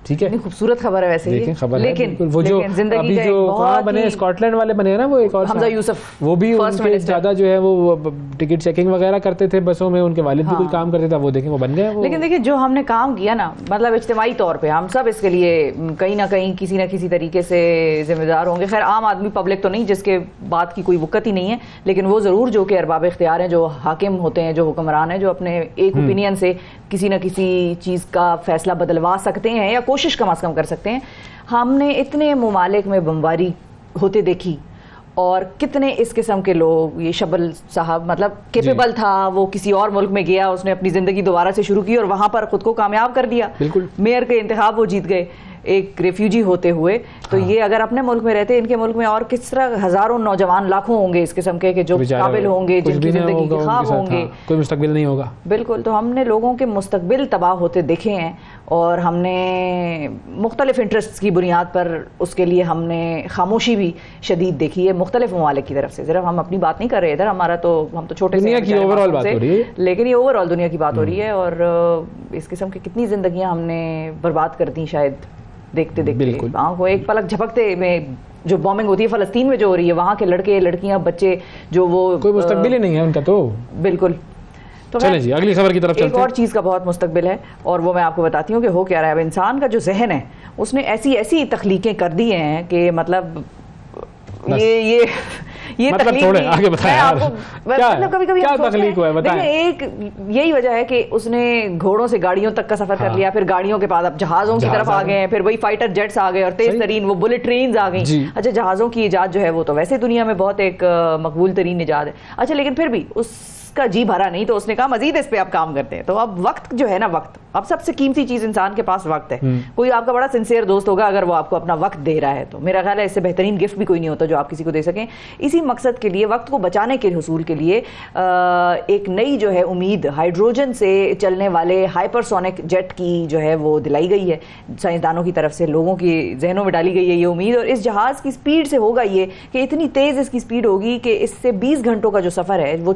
B: ٹھیک ہے,
A: خوبصورت خبر ہے ویسے
B: دیکھیں خبر ہے,
A: لیکن
B: وہ جو ابھی جو کہاں بنے اسکاٹلینڈ والے بنے ہیں نا, وہ ایک اور
A: حمزہ یوسف,
B: وہ بھی ان کے زیادہ جو ہے وہ ٹکٹ چیکنگ وغیرہ کرتے تھے بسوں میں, ان کے والد بھی کچھ کام کرتے تھے, وہ دیکھیں وہ بن گئے.
A: لیکن دیکھیں جو ہم نے کام کیا نا, مطلب اجتماعی طور پہ ہم سب اس کے لیے کہیں نہ کہیں کسی نہ کسی طریقے سے ذمہ دار ہوں گے. خیر عام آدمی پبلک تو نہیں جس کے بات کی کوئی وقت ہی نہیں ہے, لیکن وہ ضرور جو کہ ارباب اختیار ہیں, جو حاکم ہوتے ہیں, جو حکمران ہیں, جو اپنے ایک اوپینین سے کسی نہ کسی چیز کا فیصلہ بدلوا سکتے ہیں یا کوشش کم از کم کر سکتے ہیں. ہم نے اتنے ممالک میں بمباری ہوتے دیکھی, اور کتنے اس قسم کے لوگ, یہ شبل صاحب مطلب کیپیبل تھا, وہ کسی اور ملک میں گیا, اس نے اپنی زندگی دوبارہ سے شروع کی اور وہاں پر خود کو کامیاب کر دیا, میئر کے انتخاب وہ جیت گئے ایک ریفیوجی ہوتے ہوئے. تو یہ اگر اپنے ملک میں رہتے, ان کے ملک میں اور کس طرح ہزاروں نوجوان لاکھوں ہوں گے اس قسم کے, کہ جو قابل ہوں گے, جن کی زندگی کے خواب ہوں گے,
B: کوئی مستقبل نہیں ہوگا.
A: بالکل. تو ہم نے لوگوں کے مستقبل تباہ ہوتے دیکھے ہیں, اور ہم نے مختلف انٹرسٹ کی بنیاد پر اس کے لیے ہم نے خاموشی بھی شدید دیکھی ہے مختلف ممالک کی طرف سے. صرف ہم اپنی بات نہیں کر رہے ادھر, ہمارا تو ہم تو چھوٹے
B: دنیا کی اوور آل بات ہو رہی ہے,
A: لیکن یہ اوور آل دنیا کی بات ہو رہی ہے, اور اس قسم کی کتنی زندگیاں ہم نے برباد کر دی شاید دیکھتے دیکھتے. آنکھ کو ایک پلک جھپکتے میں جو بومنگ ہوتی ہے فلسطین میں جو ہو رہی ہے, وہاں کے لڑکے لڑکیاں بچے جو وہ
B: کوئی مستقبل ہی نہیں ہے ان کا. تو
A: بالکل. تو
B: چلیں جی اگلی خبر کی طرف چلتے ہیں.
A: ایک اور چیز کا بہت مستقبل ہے, اور وہ میں آپ کو بتاتی ہوں کہ ہو کیا رہا ہے. اب انسان کا جو ذہن ہے اس نے ایسی ایسی تخلیقیں کر دی ہیں کہ مطلب یہ
B: مطلب تھوڑے آگے بتائیں یار,
A: مطلب کبھی کبھی
B: کیا تخلیق ہوا ہے بتائیں.
A: ایک یہی وجہ ہے کہ اس نے گھوڑوں سے گاڑیوں تک کا سفر کر لیا, پھر گاڑیوں کے بعد اب جہازوں کی طرف آ گئے ہیں, پھر وہی فائٹر جیٹس آ گئے, اور تیز ترین وہ بلٹ ٹرینز آ گئیں. اچھا جہازوں کی ایجاد جو ہے وہ تو ویسے دنیا میں بہت ایک مقبول ترین ایجاد ہے. اچھا لیکن پھر بھی اس کا جی بھرا نہیں, تو اس نے کہا مزید اس پہ آپ کام کرتے ہیں. تو اب وقت جو ہے نا, وقت اب سب سے قیمتی چیز انسان کے پاس وقت ہے. کوئی آپ کا بڑا سنسیئر دوست ہوگا اگر وہ آپ کو اپنا وقت دے رہا ہے, تو میرا خیال ہے اس سے بہترین گفٹ بھی کوئی نہیں ہوتا جو آپ کسی کو دے سکیں. اسی مقصد کے لیے, وقت کو بچانے کے حصول کے لیے ایک نئی جو ہے امید ہائیڈروجن سے چلنے والے ہائپر سونک جیٹ کی جو ہے وہ دلائی گئی ہے سائنسدانوں کی طرف سے. لوگوں کی ذہنوں میں ڈالی گئی ہے یہ امید, اور اس جہاز کی سپیڈ سے ہوگا یہ کہ اتنی تیز اس کی سپیڈ ہوگی کہ اس سے 20 گھنٹوں کا جو سفر ہے وہ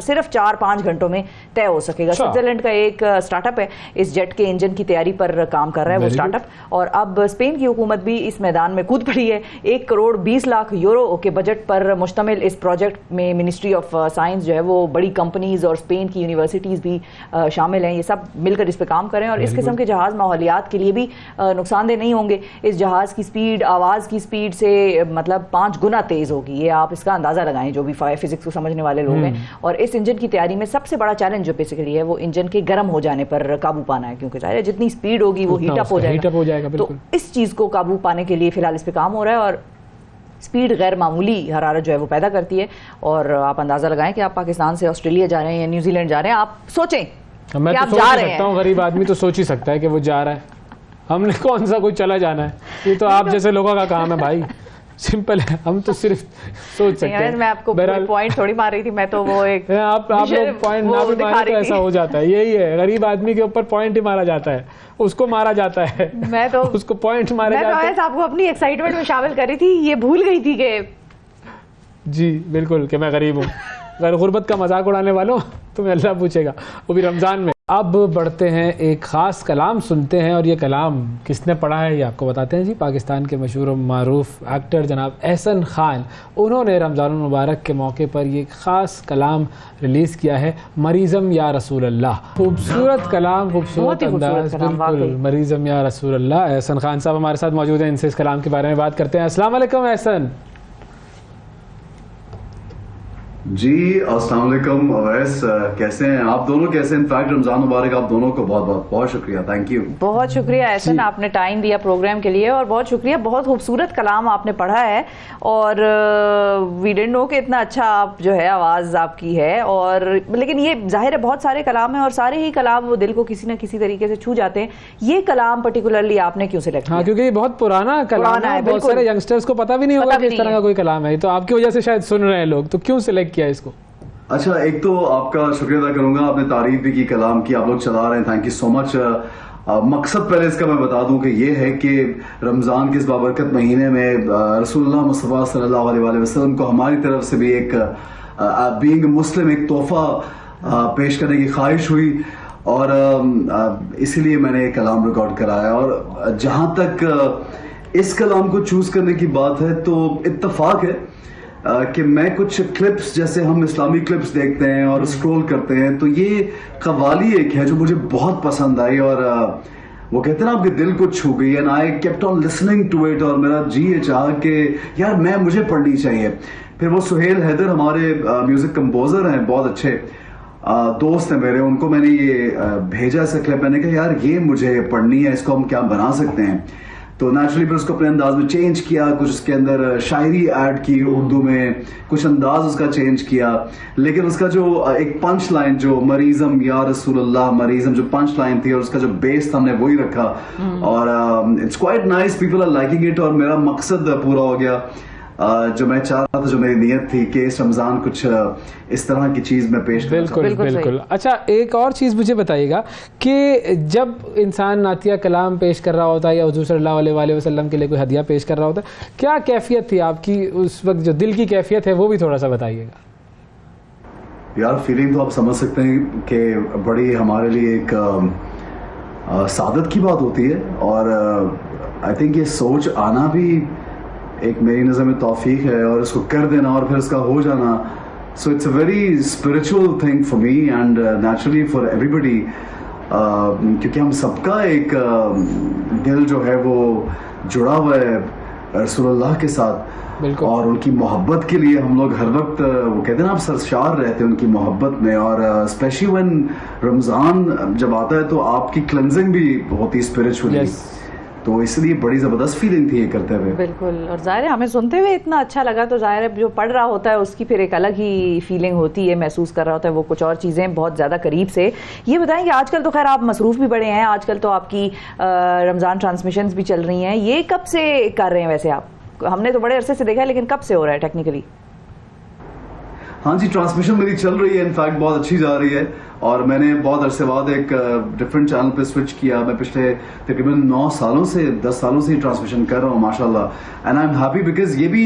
A: صرف 4-5 گھنٹوں میں طے ہو سکے گا. سوئٹزرلینڈ کا ایک اسٹارٹ اپ ہے اس جیٹ کے انجن کی تیاری پر کام کر رہا ہے وہ اسٹارٹ اپ, اور اب اسپین کی حکومت بھی اس میدان میں کود پڑی ہے. 1,20,00,000 کے بجٹ پر مشتمل اس پروجیکٹ میں منسٹری آف سائنس جو ہے وہ بڑی کمپنیز اور اسپین کی یونیورسٹیز بھی شامل ہیں. یہ سب مل کر اس پہ کام کریں, اور اس قسم کے جہاز ماحولیات کے لیے بھی نقصان دہ نہیں ہوں گے. اس جہاز کی سپیڈ آواز کی سپیڈ سے مطلب 5 گنا تیز ہوگی. یہ آپ اس کا اندازہ لگائیں جو بھی فزکس کو سمجھنے والے لوگ ہیں. اور اس انجن کی تیاری میں سب سے بڑا چیلنج جو بیسیکلی ہے وہ انجن کے گرم ہو جانے پر قابو پانا ہے, کیونکہ ظاہر ہے جتنی سپیڈ ہوگی وہ ہیٹ اپ ہو جائے گا. تو اس چیز کو قابو پانے کے لیے فی الحال اس پہ کام ہو رہا ہے, اور سپیڈ غیر معمولی حرارت جو ہے وہ پیدا کرتی ہے. اور آپ اندازہ لگائیں کہ آپ پاکستان سے آسٹریلیا جا رہے ہیں یا نیوزی لینڈ جا رہے ہیں, آپ سوچیں
B: میں تو سوچ سکتا ہوں, غریب آدمی تو سوچ ہی سکتا ہے کہ وہ جا رہا ہے, ہم نے کون سا کوئی چلا جانا ہے, یہ تو آپ جیسے لوگوں کا کام ہے بھائی, سمپل ہے, ہم تو صرف سوچ سکتے ہیں.
A: میں آپ کو پوائنٹ تھوڑی مار رہی تھی, میں تو وہ ایک
B: آپ لوگ پوائنٹ نہ بھی مارے تو ایسا ہو جاتا ہے. یہی ہے, غریب آدمی کے اوپر پوائنٹ ہی مارا جاتا ہے, اس کو مارا جاتا ہے,
A: میں تو
B: اس کو پوائنٹ مارے جاتے ہیں.
A: میں آپ کو اپنی ایکسائٹمنٹ میں شامل کر رہی تھی, یہ بھول گئی تھی کہ
B: جی بالکل کہ میں غریب ہوں. غیر غربت کا مذاق اڑانے والوں تمہیں اللہ پوچھے گا، وہ بھی رمضان میں. اب بڑھتے ہیں، ایک خاص کلام سنتے ہیں، اور یہ کلام کس نے پڑھا ہے یہ آپ کو بتاتے ہیں. جی پاکستان کے مشہور و معروف ایکٹر جناب احسن خان، انہوں نے رمضان المبارک کے موقع پر یہ خاص کلام ریلیز کیا ہے، مریضم یا رسول اللہ. خوبصورت کلام، خوبصورت انداز، بالکل مریضم یا رسول اللہ. احسن خان صاحب ہمارے ساتھ موجود ہیں، ان سے اس کلام کے بارے میں بات کرتے ہیں. السلام علیکم احسن.
E: جی السلام علیکم اویس، کیسے ہیں آپ دونوں؟ کیسے؟ انفیکٹ رمضان مبارک آپ دونوں کو بہت بہت بہت شکریہ. Thank you.
A: بہت شکریہ احسن، آپ نے ٹائم دیا پروگرام کے لیے، اور بہت شکریہ. بہت خوبصورت کلام آپ نے پڑھا ہے، اور وی ڈنٹ نو کہ اتنا اچھا آپ جو ہے آواز آپ کی ہے. اور لیکن یہ ظاہر ہے بہت سارے کلام ہیں، اور سارے ہی کلام وہ دل کو کسی نہ کسی طریقے سے چھو جاتے ہیں. یہ کلام پرٹیکولرلی آپ نے کیوں سلیکٹ کیا؟
B: ہاں کیونکہ یہ بہت پرانا کلام ہے، بہت سارے ینگسٹرز کو پتہ بھی نہیں ہوگا کہ اس طرح کا کوئی کلام ہے، تو آپ کی وجہ سے شاید سن رہے ہیں لوگ. تو کیوں سلیکٹ کیا اس کو؟
E: اچھا، ایک تو آپ کا شکریہ ادا کروں گا، آپ نے تعریف بھی کی کلام کی، آپ لوگ چلا رہے ہیں، تھینک یو سو مچ. مقصد پہلے اس کا میں بتا دوں کہ یہ ہے کہ رمضان کے اس بابرکت مہینے میں رسول اللہ مصطفیٰ صلی اللہ علیہ وآلہ وسلم کو ہماری طرف سے بھی ایک بینگ مسلم ایک تحفہ پیش کرنے کی خواہش ہوئی، اور اسی لیے میں نے یہ کلام ریکارڈ کرایا. اور جہاں تک اس کلام کو چوز کرنے کی بات ہے تو اتفاق ہے کہ میں کچھ کلپس، جیسے ہم اسلامی کلپس دیکھتے ہیں اور اسکرول کرتے ہیں، تو یہ قوالی ایک ہے جو مجھے بہت پسند آئی، اور وہ کہتے ہیں نا آپ کے دل کو چھو گئی. And I kept on listening to it, اور میرا جی یہ چاہا کہ یار مجھے پڑھنی چاہیے. پھر وہ سہیل حیدر ہمارے میوزک کمپوزر ہیں، بہت اچھے دوست ہیں میرے، ان کو میں نے یہ بھیجا ایسا کلپ. میں نے کہا یار یہ مجھے پڑھنی ہے، اس کو ہم کیا بنا سکتے ہیں. تو نیچرلی پھر اس کو اپنے انداز میں چینج کیا، کچھ اس کے اندر شاعری ایڈ کی اردو میں، کچھ انداز اس کا چینج کیا. لیکن اس کا جو ایک پنچ لائن جو مریضم یا رسول اللہ، مریضم جو پنچ لائن تھی، اور اس کا جو بیس تھا ہم نے وہی رکھا، اور it's quite nice, people are liking it. اور میرا مقصد پورا ہو گیا جو میں چاہ رہا تھا، جو میری نیت تھی کہ اس رمضان کچھ اس طرح کی چیز میں پیش کروں.
B: بالکل بالکل. اچھا ایک اور چیز مجھے بتائیے گا کہ جب انسان نعتیہ کلام پیش کر رہا ہوتا ہے یا حضور صلی اللہ علیہ وآلہ وسلم کے لیے کوئی ہدیہ پیش کر رہا ہوتا ہے، کیا کیفیت تھی آپ کی اس وقت؟ جو دل کی کیفیت ہے وہ بھی تھوڑا سا بتائیے گا.
E: یار فیلنگ تو آپ سمجھ سکتے ہیں کہ بڑی ہمارے لیے ایک سعادت کی بات ہوتی ہے، اور آئی تھنک یہ سوچ آنا بھی ایک میری نظر میں توفیق ہے، اور اس کو کر دینا اور پھر اس کا ہو جانا. So it's a very spiritual thing for me and naturally for everybody, کیونکہ ہم سب کا ایک دل جو ہے وہ جڑا ہوا ہے رسول اللہ کے ساتھ، اور ان کی محبت کے لیے ہم لوگ ہر وقت وہ کہتے ہیں نا آپ سرشار رہتے ہیں ان کی محبت میں. اور اسپیشلی وین رمضان جب آتا ہے تو آپ کی کلینزنگ بھی ہوتی ہے اسپرچولی، تو اس لیے بڑی زبردست فیلنگ تھی یہ کرتے ہوئے.
A: بالکل. اور ظاہر ہے ہمیں سنتے ہوئے اتنا اچھا لگا، تو ظاہر ہے جو پڑھ رہا ہوتا ہے اس کی پھر ایک الگ ہی فیلنگ ہوتی ہے، محسوس کر رہا ہوتا ہے وہ کچھ اور چیزیں بہت زیادہ قریب سے. یہ بتائیں کہ آج کل تو خیر آپ مصروف بھی بڑے ہیں، آج کل تو آپ کی رمضان ٹرانسمیشنز بھی چل رہی ہیں، یہ کب سے کر رہے ہیں ویسے آپ؟ ہم نے تو بڑے عرصے سے دیکھا ہے، لیکن کب سے ہو رہا ہے ٹیکنیکلی؟
E: ہاں جی، ٹرانسمیشن میری چل رہی ہے، انفیکٹ بہت اچھی جا رہی ہے، اور میں نے بہت عرصے بعد ایک ڈفرینٹ چینل پہ سوئچ کیا. میں پچھلے تقریباً 9 سالوں سے 10 سالوں سے ٹرانسمیشن کر رہا ہوں ماشاء اللہ. And I am happy because یہ بھی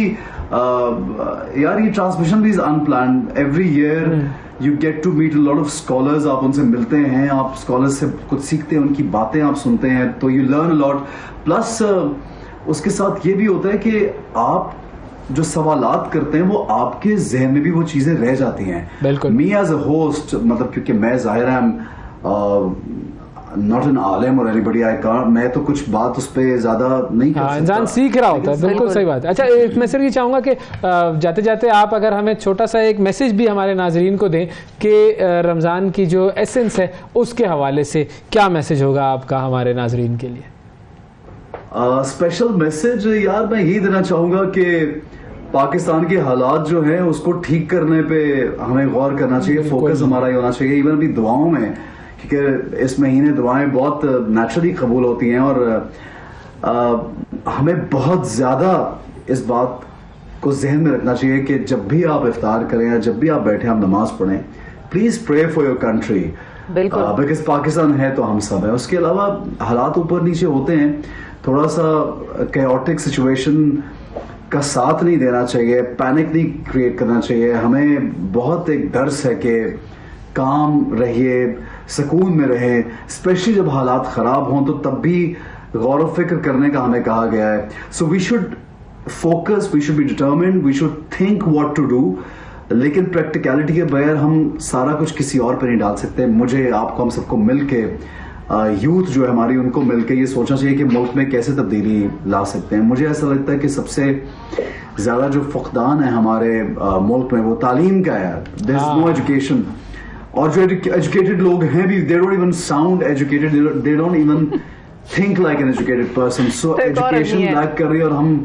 E: یار یہ ٹرانسمیشن بھی is unplanned. Every year you get to meet lot of scholars, آپ ان سے ملتے ہیں، آپ اسکالرز سے کچھ سیکھتے ہیں، ان کی باتیں آپ سنتے ہیں، تو یو لرن لاٹ. پلس اس کے ساتھ یہ بھی ہوتا ہے کہ آپ جو سوالات کرتے ہیں وہ آپ کے ذہن میں بھی وہ چیزیں رہ جاتی ہیں.
B: بالکل.
E: می ایز اے ہوسٹ، مطلب کیونکہ میں ظاہر ہے ناٹ این عالم اور اینی بڈی، میں تو کچھ بات اس پہ زیادہ نہیں کر سکتا،
B: انسان سیکھ رہا ہوتا ہے. بالکل صحیح بات ہے. اچھا میں صرف یہ چاہوں گا کہ جاتے جاتے آپ اگر ہمیں چھوٹا سا ایک میسج بھی ہمارے ناظرین کو دیں کہ رمضان کی جو ایسنس ہے اس کے حوالے سے کیا میسج ہوگا آپ کا ہمارے ناظرین کے لیے؟
E: اسپیشل میسج یار میں یہی دینا چاہوں گا کہ پاکستان کے حالات جو ہیں اس کو ٹھیک کرنے پہ ہمیں غور کرنا چاہیے، فوکس ہمارا یہ ہونا چاہیے. ایون بھی دعاؤں میں، کیونکہ اس مہینے دعائیں بہت نیچرلی قبول ہوتی ہیں، اور ہمیں بہت زیادہ اس بات کو ذہن میں رکھنا چاہیے کہ جب بھی آپ افطار کریں یا جب بھی آپ بیٹھیں آپ نماز پڑھیں، please pray for your country, because Pakistan ہے تو ہم سب ہیں. اس کے علاوہ حالات اوپر نیچے ہوتے ہیں، تھوڑا سا کیوٹک سچویشن کا ساتھ نہیں دینا چاہیے, پینک نہیں کریٹ کرنا چاہیے. ہمیں بہت ایک درس ہے کہ کام رہیے, سکون میں رہیں, اسپیشلی جب حالات خراب ہوں تو تب بھی غور و فکر کرنے کا ہمیں کہا گیا ہے. So we should focus, we should be determined, we should think what to do, لیکن پریکٹیکلٹی کے بغیر ہم سارا کچھ کسی اور پہ نہیں ڈال سکتے. مجھے آپ کو, ہم سب کو مل کے, یوتھ جو ہے ہماری, ان کو مل کے یہ سوچنا چاہیے کہ ملک میں کیسے تبدیلی لا سکتے ہیں. مجھے ایسا لگتا ہے کہ سب سے زیادہ جو فقدان ہے ہمارے ملک میں وہ تعلیم کا ہے. دیر از نو ایجوکیشن. اور جو ایجوکیٹڈ لوگ ہیں بھی, they don't even sound educated, they don't even think like an educated person. So education lack کر رہی ہے, اور ہم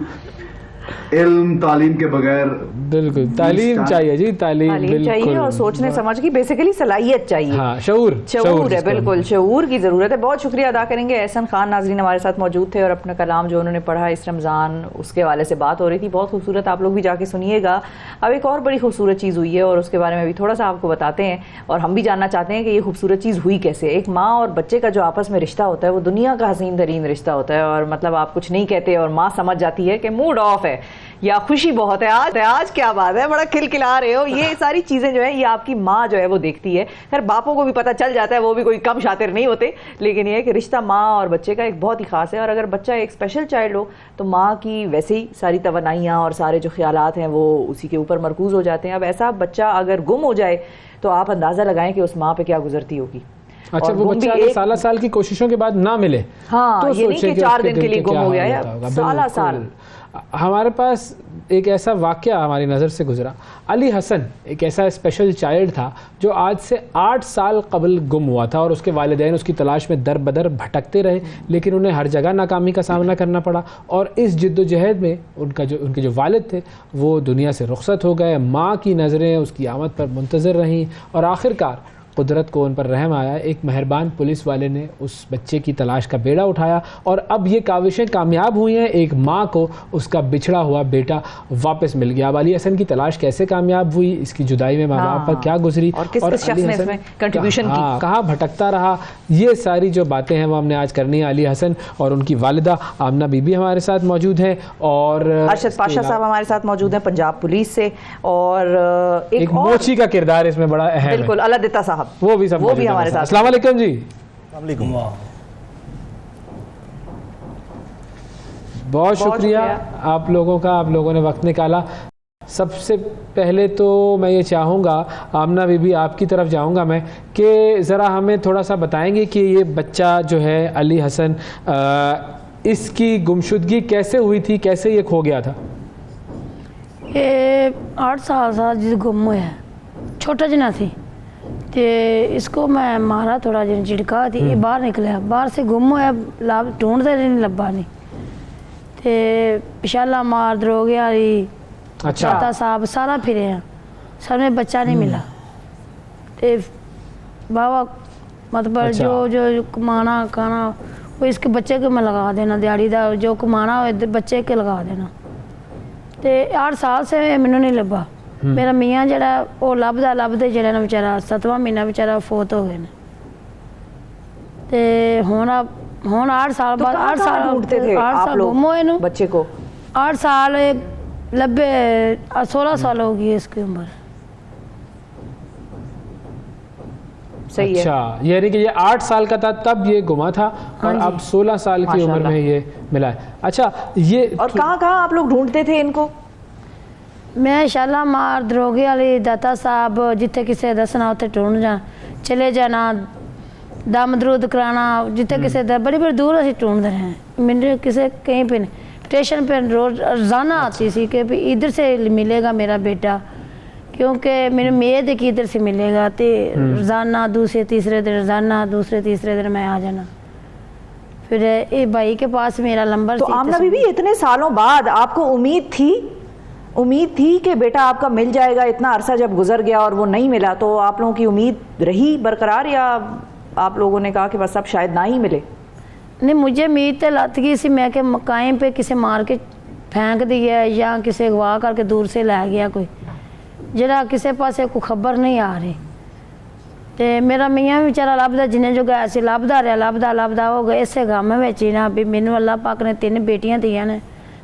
E: علم, تعلیم کے بغیر.
B: بالکل تعلیم چاہیے جی, تعلیم
A: چاہیے, اور سوچنے سمجھ کی بیسیکلی صلاحیت چاہیے.
B: ہاں, شعور
A: ہے, بالکل شعور کی ضرورت ہے. بہت شکریہ ادا کریں گے احسن خان. ناظرین ہمارے ساتھ موجود تھے اور اپنا کلام جو انہوں نے پڑھا اس رمضان, اس کے حوالے سے بات ہو رہی تھی, بہت خوبصورت. آپ لوگ بھی جا کے سنیے گا. اب ایک اور بڑی خوبصورت چیز ہوئی ہے اور اس کے بارے میں بھی تھوڑا سا آپ کو بتاتے ہیں, اور ہم بھی جاننا چاہتے ہیں کہ یہ خوبصورت چیز ہوئی کیسے. ایک ماں اور بچے کا جو آپس میں رشتہ ہوتا ہے وہ دنیا کا حسین ترین رشتہ ہوتا ہے, اور مطلب آپ کچھ نہیں کہتے اور ماں سمجھ جاتی ہے کہ موڈ آف ہے یا خوشی بہت ہے, آج کیا بات ہے, بڑا کھلکھلا رہے ہو. یہ ساری چیزیں جو ہے یہ آپ کی ماں جو ہے وہ دیکھتی ہے. خیر باپوں کو بھی پتہ چل جاتا ہے, وہ بھی کوئی کم شاطر نہیں ہوتے, لیکن یہ ہے کہ رشتہ ماں اور بچے کا ایک بہت ہی خاص ہے. اور اگر بچہ ایک اسپیشل چائلڈ ہو تو ماں کی ویسے ہی ساری توانائیاں اور سارے جو خیالات ہیں وہ اسی کے اوپر مرکوز ہو جاتے ہیں. اب ایسا بچہ اگر گم ہو جائے تو آپ اندازہ لگائیں کہ اس ماں پہ کیا گزرتی ہوگی.
B: اچھا, وہ بچہ اگر سالہ سال کی کوششوں کے بعد نہ ملے,
A: ہاں,
B: تو
A: یہ نہیں کہ 4 دن کے لیے گم ہو گیا یا سالہ سال.
B: ہمارے پاس ایک ایسا واقعہ ہماری نظر سے گزرا. علی حسن ایک ایسا اسپیشل چائلڈ تھا جو آج سے 8 سال قبل گم ہوا تھا, اور اس کے والدین اس کی تلاش میں در بدر بھٹکتے رہے, لیکن انہیں ہر جگہ ناکامی کا سامنا کرنا پڑا. اور اس جد و جہد میں ان کے جو والد تھے وہ دنیا سے رخصت ہو گئے. ماں کی نظریں اس کی آمد پر منتظر رہیں, اور آخرکار قدرت کو ان پر رحم آیا. ایک مہربان پولیس والے نے اس بچے کی تلاش کا بیڑا اٹھایا, اور اب یہ کاوشیں کامیاب ہوئی ہیں. ایک ماں کو اس کا بچھڑا ہوا بیٹا واپس مل گیا. اب علی حسن کی تلاش کیسے کامیاب ہوئی, اس کی جدائی میں ماں باپ پر کیا گزری,
A: اور کس شخص نے اس میں کنٹریبیوشن کی,
B: کہاں بھٹکتا رہا, یہ ساری جو باتیں ہیں وہ ہم نے آج کرنی ہے. علی حسن اور ان کی والدہ آمنہ بی بی ہمارے ساتھ موجود ہیں, اور
A: ارشد پاشا صاحب ہمارے ساتھ موجود ہیں پنجاب پولیس سے, اور
B: ایک موچی کا کردار اس میں بڑا اہم ہے.
A: بالکل, اللہ دتا صاحب
B: وہ بھی
A: ہمارے ساتھ.
B: السلام علیکم جی.
F: السلام علیکم.
B: بہت شکریہ آپ لوگوں کا, آپ لوگوں نے وقت نکالا. سب سے پہلے تو میں یہ چاہوں گا, آمنہ بی بی آپ کی طرف جاؤں گا میں, کہ ذرا ہمیں تھوڑا سا بتائیں گے کہ یہ بچہ جو ہے علی حسن, اس کی گمشدگی کیسے ہوئی تھی, کیسے یہ کھو گیا تھا؟
G: یہ 8 سال جس گم ہوا ہے, چھوٹا جنا تھی, تے اس کو میں مارا تھوڑا جن چڑکا تھی, یہ باہر نکلیا, باہر سے گم ہوا, ڈھونڈتے نہیں لبا نہیں, تے پشالہ مار دروگے والی چاہتا صاحب سارا پھرے ہیں, سب میں بچہ نہیں ملا. تے بابا مطلب جو کمانا کھانا وہ اس کے بچے کو میں لگا دینا, دیہڑی دا جو کمانا ہو بچے کے لگا دینا. تے 8 سال سے مینوں نہیں لبا. میرا میاں جڑا وہ لبدے جڑا نا بیچارہ 7واں مہینہ بیچارہ فوت ہو گئے نے. تے ہن 8 سال بعد 8 سال
A: ڈھونڈتے تھے
G: 8 سال گم ہوئے نو
A: بچے کو,
G: 8 سال لبے 16 سال ہو گئی اس کی عمر.
A: صحیح ہے.
B: اچھا, یعنی کہ یہ 8 سال کا تھا تب یہ گما تھا, اور اب 16 سال کی عمر میں یہ ملا ہے. اچھا, یہ
A: اور کہاں آپ لوگ ڈھونڈتے تھے ان کو؟
G: میں شالا مار دروگے والی داتا صاحب جتنے کسی دسنا اتنے ڈھونڈ جانا, چلے جانا, دم درود کرانا, جتنے کسی بڑی بڑی دور اسی ڈھونڈ رہے ہیں. میرے کسی کہیں پہ نہیں, اسٹیشن پہ روزانہ آتی سی کہ ادھر سے ملے گا میرا بیٹا, کیونکہ میرے امید ہے کہ ادھر سے ملے گا. تو روزانہ دوسرے تیسرے دن, روزانہ دوسرے تیسرے دن میں آ جانا. پھر یہ بھائی کے پاس میرا نمبر.
A: تو آمنہ بی بی اتنے سالوں بعد آپ کو امید تھی کہ بیٹا آپ کا مل جائے گا؟ اتنا عرصہ جب گزر گیا اور وہ نہیں ملا تو آپ لوگوں کی امید رہی برقرار, یا آپ لوگوں نے کہا کہ بس اب شاید نہ ہی ملے؟
G: نہیں, مجھے امید تو لت گئی سی, میں کہ مقائم پہ کسی مار کے پھینک دیا یا کسی اغوا کر کے دور سے لے گیا کوئی, جڑا کسی پاسے کوئی خبر نہیں آ رہی. تے میرا میاں بھی بیچارہ لبدا جنہیں جو گیا سی, لبدا رہا, لبدا ہو گیا. اسے غم وچ ہی نا بھی مینوں اللہ پاک نے 3 بیٹیاں دیاں نے,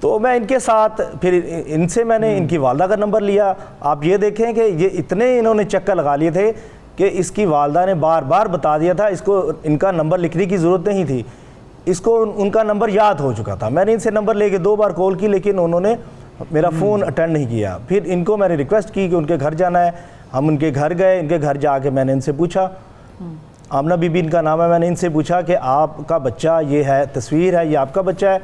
F: تو میں ان کے ساتھ پھر ان سے میں نے ان کی والدہ کا نمبر لیا. آپ یہ دیکھیں کہ یہ اتنے انہوں نے چکر لگا لیے تھے کہ اس کی والدہ نے بار بار بتا دیا تھا, اس کو ان کا نمبر لکھنے کی ضرورت نہیں تھی, اس کو ان کا نمبر یاد ہو چکا تھا. میں نے ان سے نمبر لے کے 2 بار کال کی لیکن انہوں نے میرا فون اٹینڈ نہیں کیا. پھر ان کو میں نے ریکویسٹ کی کہ ان کے گھر جانا ہے, ہم ان کے گھر گئے. ان کے گھر جا کے میں نے ان سے پوچھا, آمنہ بی بی ان کا نام ہے, میں نے ان سے پوچھا کہ آپ کا بچہ یہ ہے, تصویر ہے, یہ آپ کا بچہ ہے؟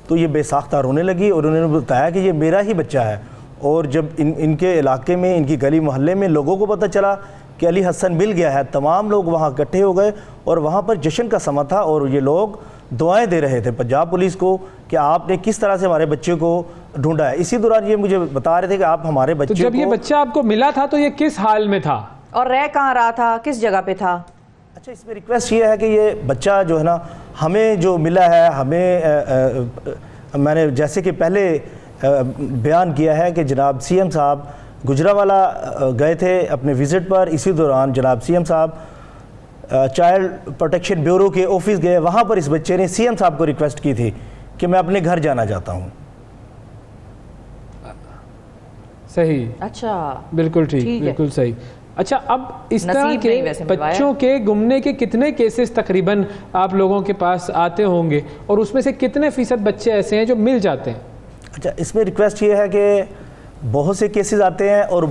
F: تو یہ بے ساختہ رونے لگی اور انہوں نے بتایا کہ یہ میرا ہی بچہ ہے. اور جب ان کے علاقے میں, ان کی گلی محلے میں لوگوں کو پتہ چلا کہ علی حسن مل گیا ہے, تمام لوگ وہاں اکٹھے ہو گئے اور وہاں پر جشن کا سماں تھا. اور یہ لوگ دعائیں دے رہے تھے پنجاب پولیس کو کہ آپ نے کس طرح سے ہمارے بچے کو ڈھونڈا ہے. اسی دوران یہ مجھے بتا رہے تھے کہ آپ ہمارے بچے کو,
B: جب یہ بچہ آپ کو ملا تھا تو یہ کس حال میں تھا
A: اور رہ کہاں رہا تھا, کس جگہ پہ تھا؟
F: اچھا, اس میں ریکویسٹ یہ ہے کہ یہ بچہ جو ہے نا, ہمیں جو ملا ہے, ہمیں میں نے جیسے کہ پہلے بیان کیا ہے کہ جناب سی ایم صاحب گجرانوالہ گئے تھے اپنے وزٹ پر. اسی دوران جناب سی ایم صاحب چائلڈ پروٹیکشن بیورو کے آفس گئے, وہاں پر اس بچے نے سی ایم صاحب کو ریکویسٹ کی تھی کہ میں اپنے گھر جانا چاہتا ہوں.
B: صحیح,
A: اچھا,
B: بالکل ٹھیک, بالکل صحیح. اچھا, اب اس طرح
A: نصیب
B: کے
A: نہیں ویسے ملوایا.
B: بچوں کے گمنے کے کتنے کیسز تقریباً آپ لوگوں کے پاس آتے ہوں گے اور اس میں سے کتنے فیصد بچے ایسے ہیں جو مل جاتے ہیں؟
F: اچھا, اس میں ریکویسٹ یہ ہے کہ بہت سے کیسز آتے ہیں اور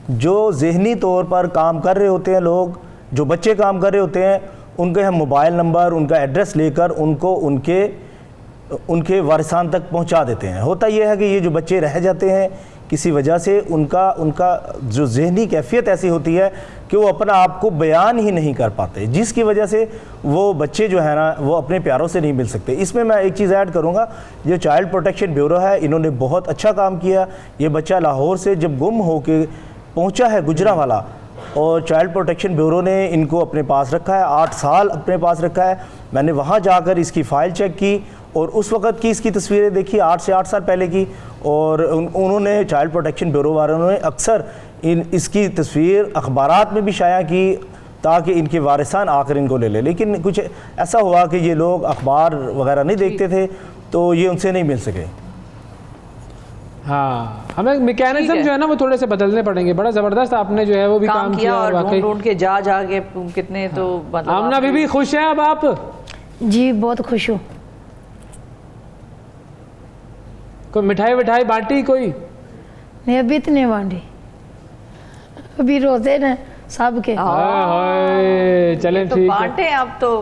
F: جو ذہنی طور پر کام کر رہے ہوتے ہیں لوگ, جو بچے کام کر رہے ہوتے ہیں, ان کے ہم موبائل نمبر, ان کا ایڈریس لے کر ان کو ان کے وارثان تک پہنچا دیتے ہیں. ہوتا یہ ہے کہ یہ جو بچے رہ جاتے ہیں کسی وجہ سے, ان کا جو ذہنی کیفیت ایسی ہوتی ہے کہ وہ اپنا آپ کو بیان ہی نہیں کر پاتے, جس کی وجہ سے وہ بچے جو ہے نا وہ اپنے پیاروں سے نہیں مل سکتے. اس میں ایک چیز ایڈ کروں گا, جو چائلڈ پروٹیکشن بیورو ہے, انہوں نے بہت اچھا کام کیا. یہ بچہ لاہور سے جب گم ہو کے پہنچا ہے گجرانوالہ, اور چائلڈ پروٹیکشن بیورو نے ان کو اپنے پاس رکھا ہے, 8 سال اپنے پاس رکھا ہے. میں نے وہاں جا کر اس کی فائل چیک کی اور اس وقت کی اس کی تصویریں دیکھی, 8 سے 8 سال پہلے کی. اور انہوں نے چائلڈ پروٹیکشن بیورو والوں نے اکثر اس کی تصویر اخبارات میں بھی شائع کی تاکہ ان کے وارثان آ کر ان کو لے لے. لیکن کچھ ایسا ہوا کہ یہ لوگ اخبار وغیرہ نہیں دیکھتے تھے تو یہ ان سے نہیں مل سکے.
B: ہاں, ہمیں میکینزم جو ہے نا وہ تھوڑے سے بدلنے پڑیں گے. بڑا زبردست آپ نے جو ہے وہ بھی کام کیا
A: اور
B: واقعی.
A: ڈھونڈ کے جا کے کتنے تو
B: آمنہ بی بی خوش ہیں اب آپ؟
G: جی بہت خوش ہوں.
B: کوئی مٹھائی بانٹی کوئی؟
G: نہیں, ابھی اتنے بانٹی, ابھی روتے نا سب کے.
B: چلیں ٹھیک ہے,
A: بانٹے اب تو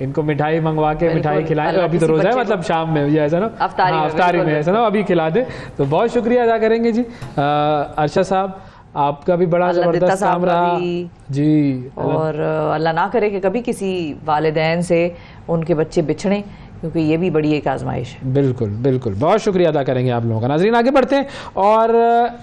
B: ان کو مٹھائی منگوا کے مٹھائی کھلائیں. ابھی تو روزہ ہے, مطلب شام میں, یہ ایسا نا افطاری میں ایسا نا, ابھی کھلا دیں تو بہت شکریہ ادا کریں گے. جی ارشد صاحب, آپ کا بھی بڑا زبردست کام رہا جی,
A: اور اللہ نہ کرے کہ کبھی کسی والدین سے ان کے بچے بچھڑیں, کیونکہ یہ بھی بڑی ایک آزمائش ہے.
B: بالکل بالکل, بہت شکریہ ادا کریں گے آپ لوگوں کا. ناظرین آگے بڑھتے ہیں اور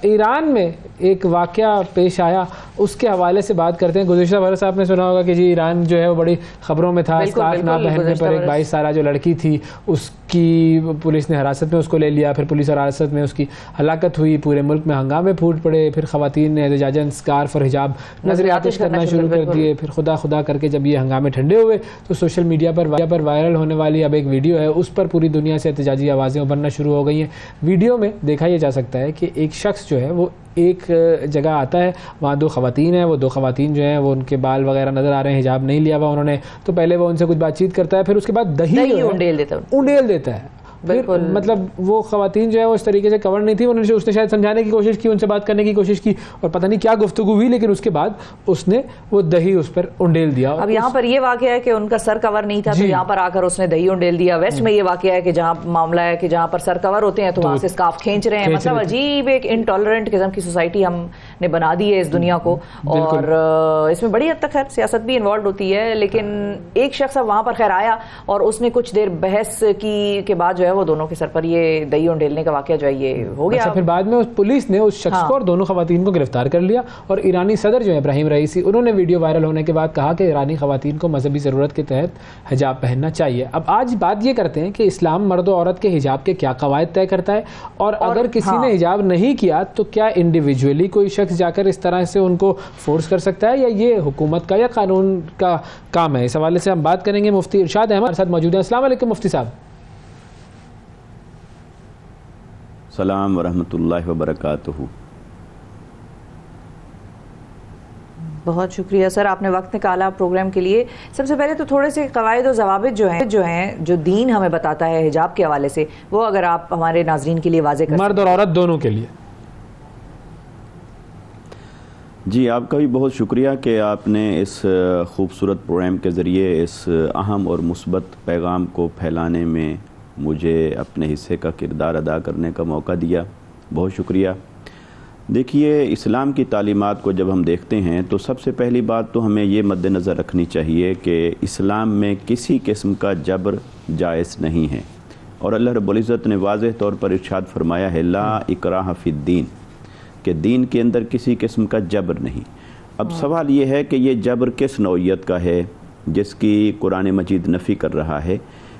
B: ایران میں ایک واقعہ پیش آیا, اس کے حوالے سے بات کرتے ہیں. گزشتہ برس آپ نے سنا ہوگا کہ جی ایران جو ہے وہ بڑی خبروں میں تھا, اسکارف نہ پہننے پر ایک 22 سالہ جو لڑکی تھی اس کی پولیس نے حراست میں اس کو لے لیا, پھر پولیس حراست میں اس کی ہلاکت ہوئی, پورے ملک میں ہنگامے پھوٹ پڑے, پھر خواتین نے احتجاجاً اسکارف اور حجاب نظر آتش کرنا شروع کر دیے. پھر خدا کر کے جب یہ ہنگامے ٹھنڈے ہوئے تو سوشل میڈیا پر وائرل ہونے والی اب ایک ویڈیو ہے, اس پر پوری دنیا سے احتجاجی آوازیں ابھرنا شروع ہو گئی ہیں. ویڈیو میں دیکھا یہ جا سکتا ہے کہ ایک شخص جو ہے وہ ایک جگہ آتا ہے, وہاں 2 خواتین ہیں, وہ 2 خواتین جو ہیں وہ ان کے بال وغیرہ نظر آ رہے ہیں, حجاب نہیں لیا ہوا انہوں نے, تو پہلے وہ ان سے کچھ بات چیت کرتا ہے, پھر اس کے بعد دہی انڈیل دیتا ہے. مطلب وہ خواتین جو ہے وہ اس طریقے سے کور نہیں تھی, اس نے شاید سمجھانے کی کوشش کی, ان سے بات کرنے کی کوشش کی اور پتہ نہیں کیا گفتگو ہوئی, لیکن اس کے بعد اس نے وہ دہی اس پر انڈیل دیا.
A: اب یہاں پر یہ واقعہ ہے کہ ان کا سر کور نہیں تھا, تو یہاں پر آ کر اس نے دہی انڈیل دیا. ویسٹ میں یہ واقعہ ہے کہ جہاں معاملہ ہے کہ جہاں پر سر کور ہوتے ہیں تو وہاں سے اسکارف کھینچ رہے ہیں. مطلب عجیب ایک انٹالرنٹ قسم کی سوسائٹی ہم نے بنا دی ہے اس دنیا کو, اور اس میں بڑی حد تک خیر سیاست بھی انوالوڈ ہوتی ہے. لیکن ایک شخص اب وہاں پر خیر آیا اور اس نے کچھ دیر بحث کی کے بعد جو ہے ہے وہ دونوں کے سر پر یہ دہی ڈھیلنے کا واقعہ جو ہے یہ ہو گیا.
B: اچھا پھر بعد میں اس پولیس نے اس شخص کو اور دونوں خواتین کو گرفتار کر لیا, اور ایرانی صدر جو ہے ابراہیم رئیسی, انہوں نے ویڈیو وائرل ہونے کے بعد کہا کہ ایرانی خواتین کو مذہبی ضرورت کے تحت حجاب پہننا چاہیے. اب آج بات یہ کرتے ہیں کہ اسلام مرد و عورت کے حجاب کے کیا قواعد طے کرتا ہے, اور اگر کسی نے حجاب نہیں کیا تو کیا انڈیویجولی کوئی شخص جا کر اس طرح سے ان کو فورس کر سکتا ہے, یا یہ حکومت کا یا قانون کا کام ہے؟ اس حوالے سے ہم بات کریں گے. مفتی ارشاد احمد ساتھ موجود ہیں. السلام علیکم مفتی صاحب.
H: السلام ورحمۃ اللہ وبرکاتہ.
A: بہت شکریہ سر, آپ نے وقت نکالا پروگرام کے لیے. سب سے پہلے تو تھوڑے سے قواعد و ضوابط جو دین ہمیں بتاتا ہے حجاب کے حوالے سے, وہ اگر آپ ہمارے ناظرین کے لیے واضح کریں.
B: مرد اور عورت دونوں کے لیے.
H: جی آپ کا بھی بہت شکریہ کہ آپ نے اس خوبصورت پروگرام کے ذریعے اس اہم اور مثبت پیغام کو پھیلانے میں مجھے اپنے حصے کا کردار ادا کرنے کا موقع دیا. بہت شکریہ. دیکھیے, اسلام کی تعلیمات کو جب ہم دیکھتے ہیں تو سب سے پہلی بات تو ہمیں یہ مد نظر رکھنی چاہیے کہ اسلام میں کسی قسم کا جبر جائز نہیں ہے, اور اللہ رب العزت نے واضح طور پر ارشاد فرمایا ہے لا اکراہ فی الدین, کہ دین کے اندر کسی قسم کا جبر نہیں. اب سوال یہ ہے کہ یہ جبر کس نوعیت کا ہے جس کی قرآن مجید نفی کر رہا ہے؟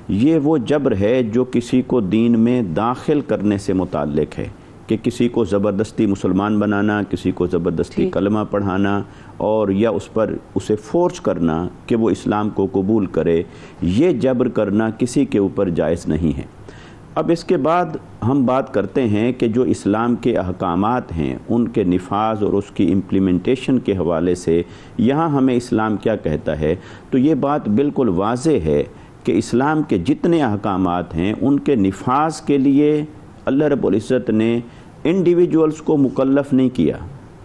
H: یہ وہ جبر ہے جو کسی کو دین میں داخل کرنے سے متعلق ہے, کہ کسی کو زبردستی مسلمان بنانا, کسی کو زبردستی کلمہ پڑھانا, اور یا اس پر اسے فورس کرنا کہ وہ اسلام کو قبول کرے. یہ جبر کرنا کسی کے اوپر جائز نہیں ہے. اب اس کے بعد ہم بات کرتے ہیں کہ جو اسلام کے احکامات ہیں ان کے نفاذ اور اس کی امپلیمنٹیشن کے حوالے سے یہاں ہمیں اسلام کیا کہتا ہے. تو یہ بات بالکل واضح ہے کہ اسلام کے جتنے احکامات ہیں ان کے نفاذ کے لیے اللہ رب العزت نے انڈیویجولز کو مکلف نہیں کیا,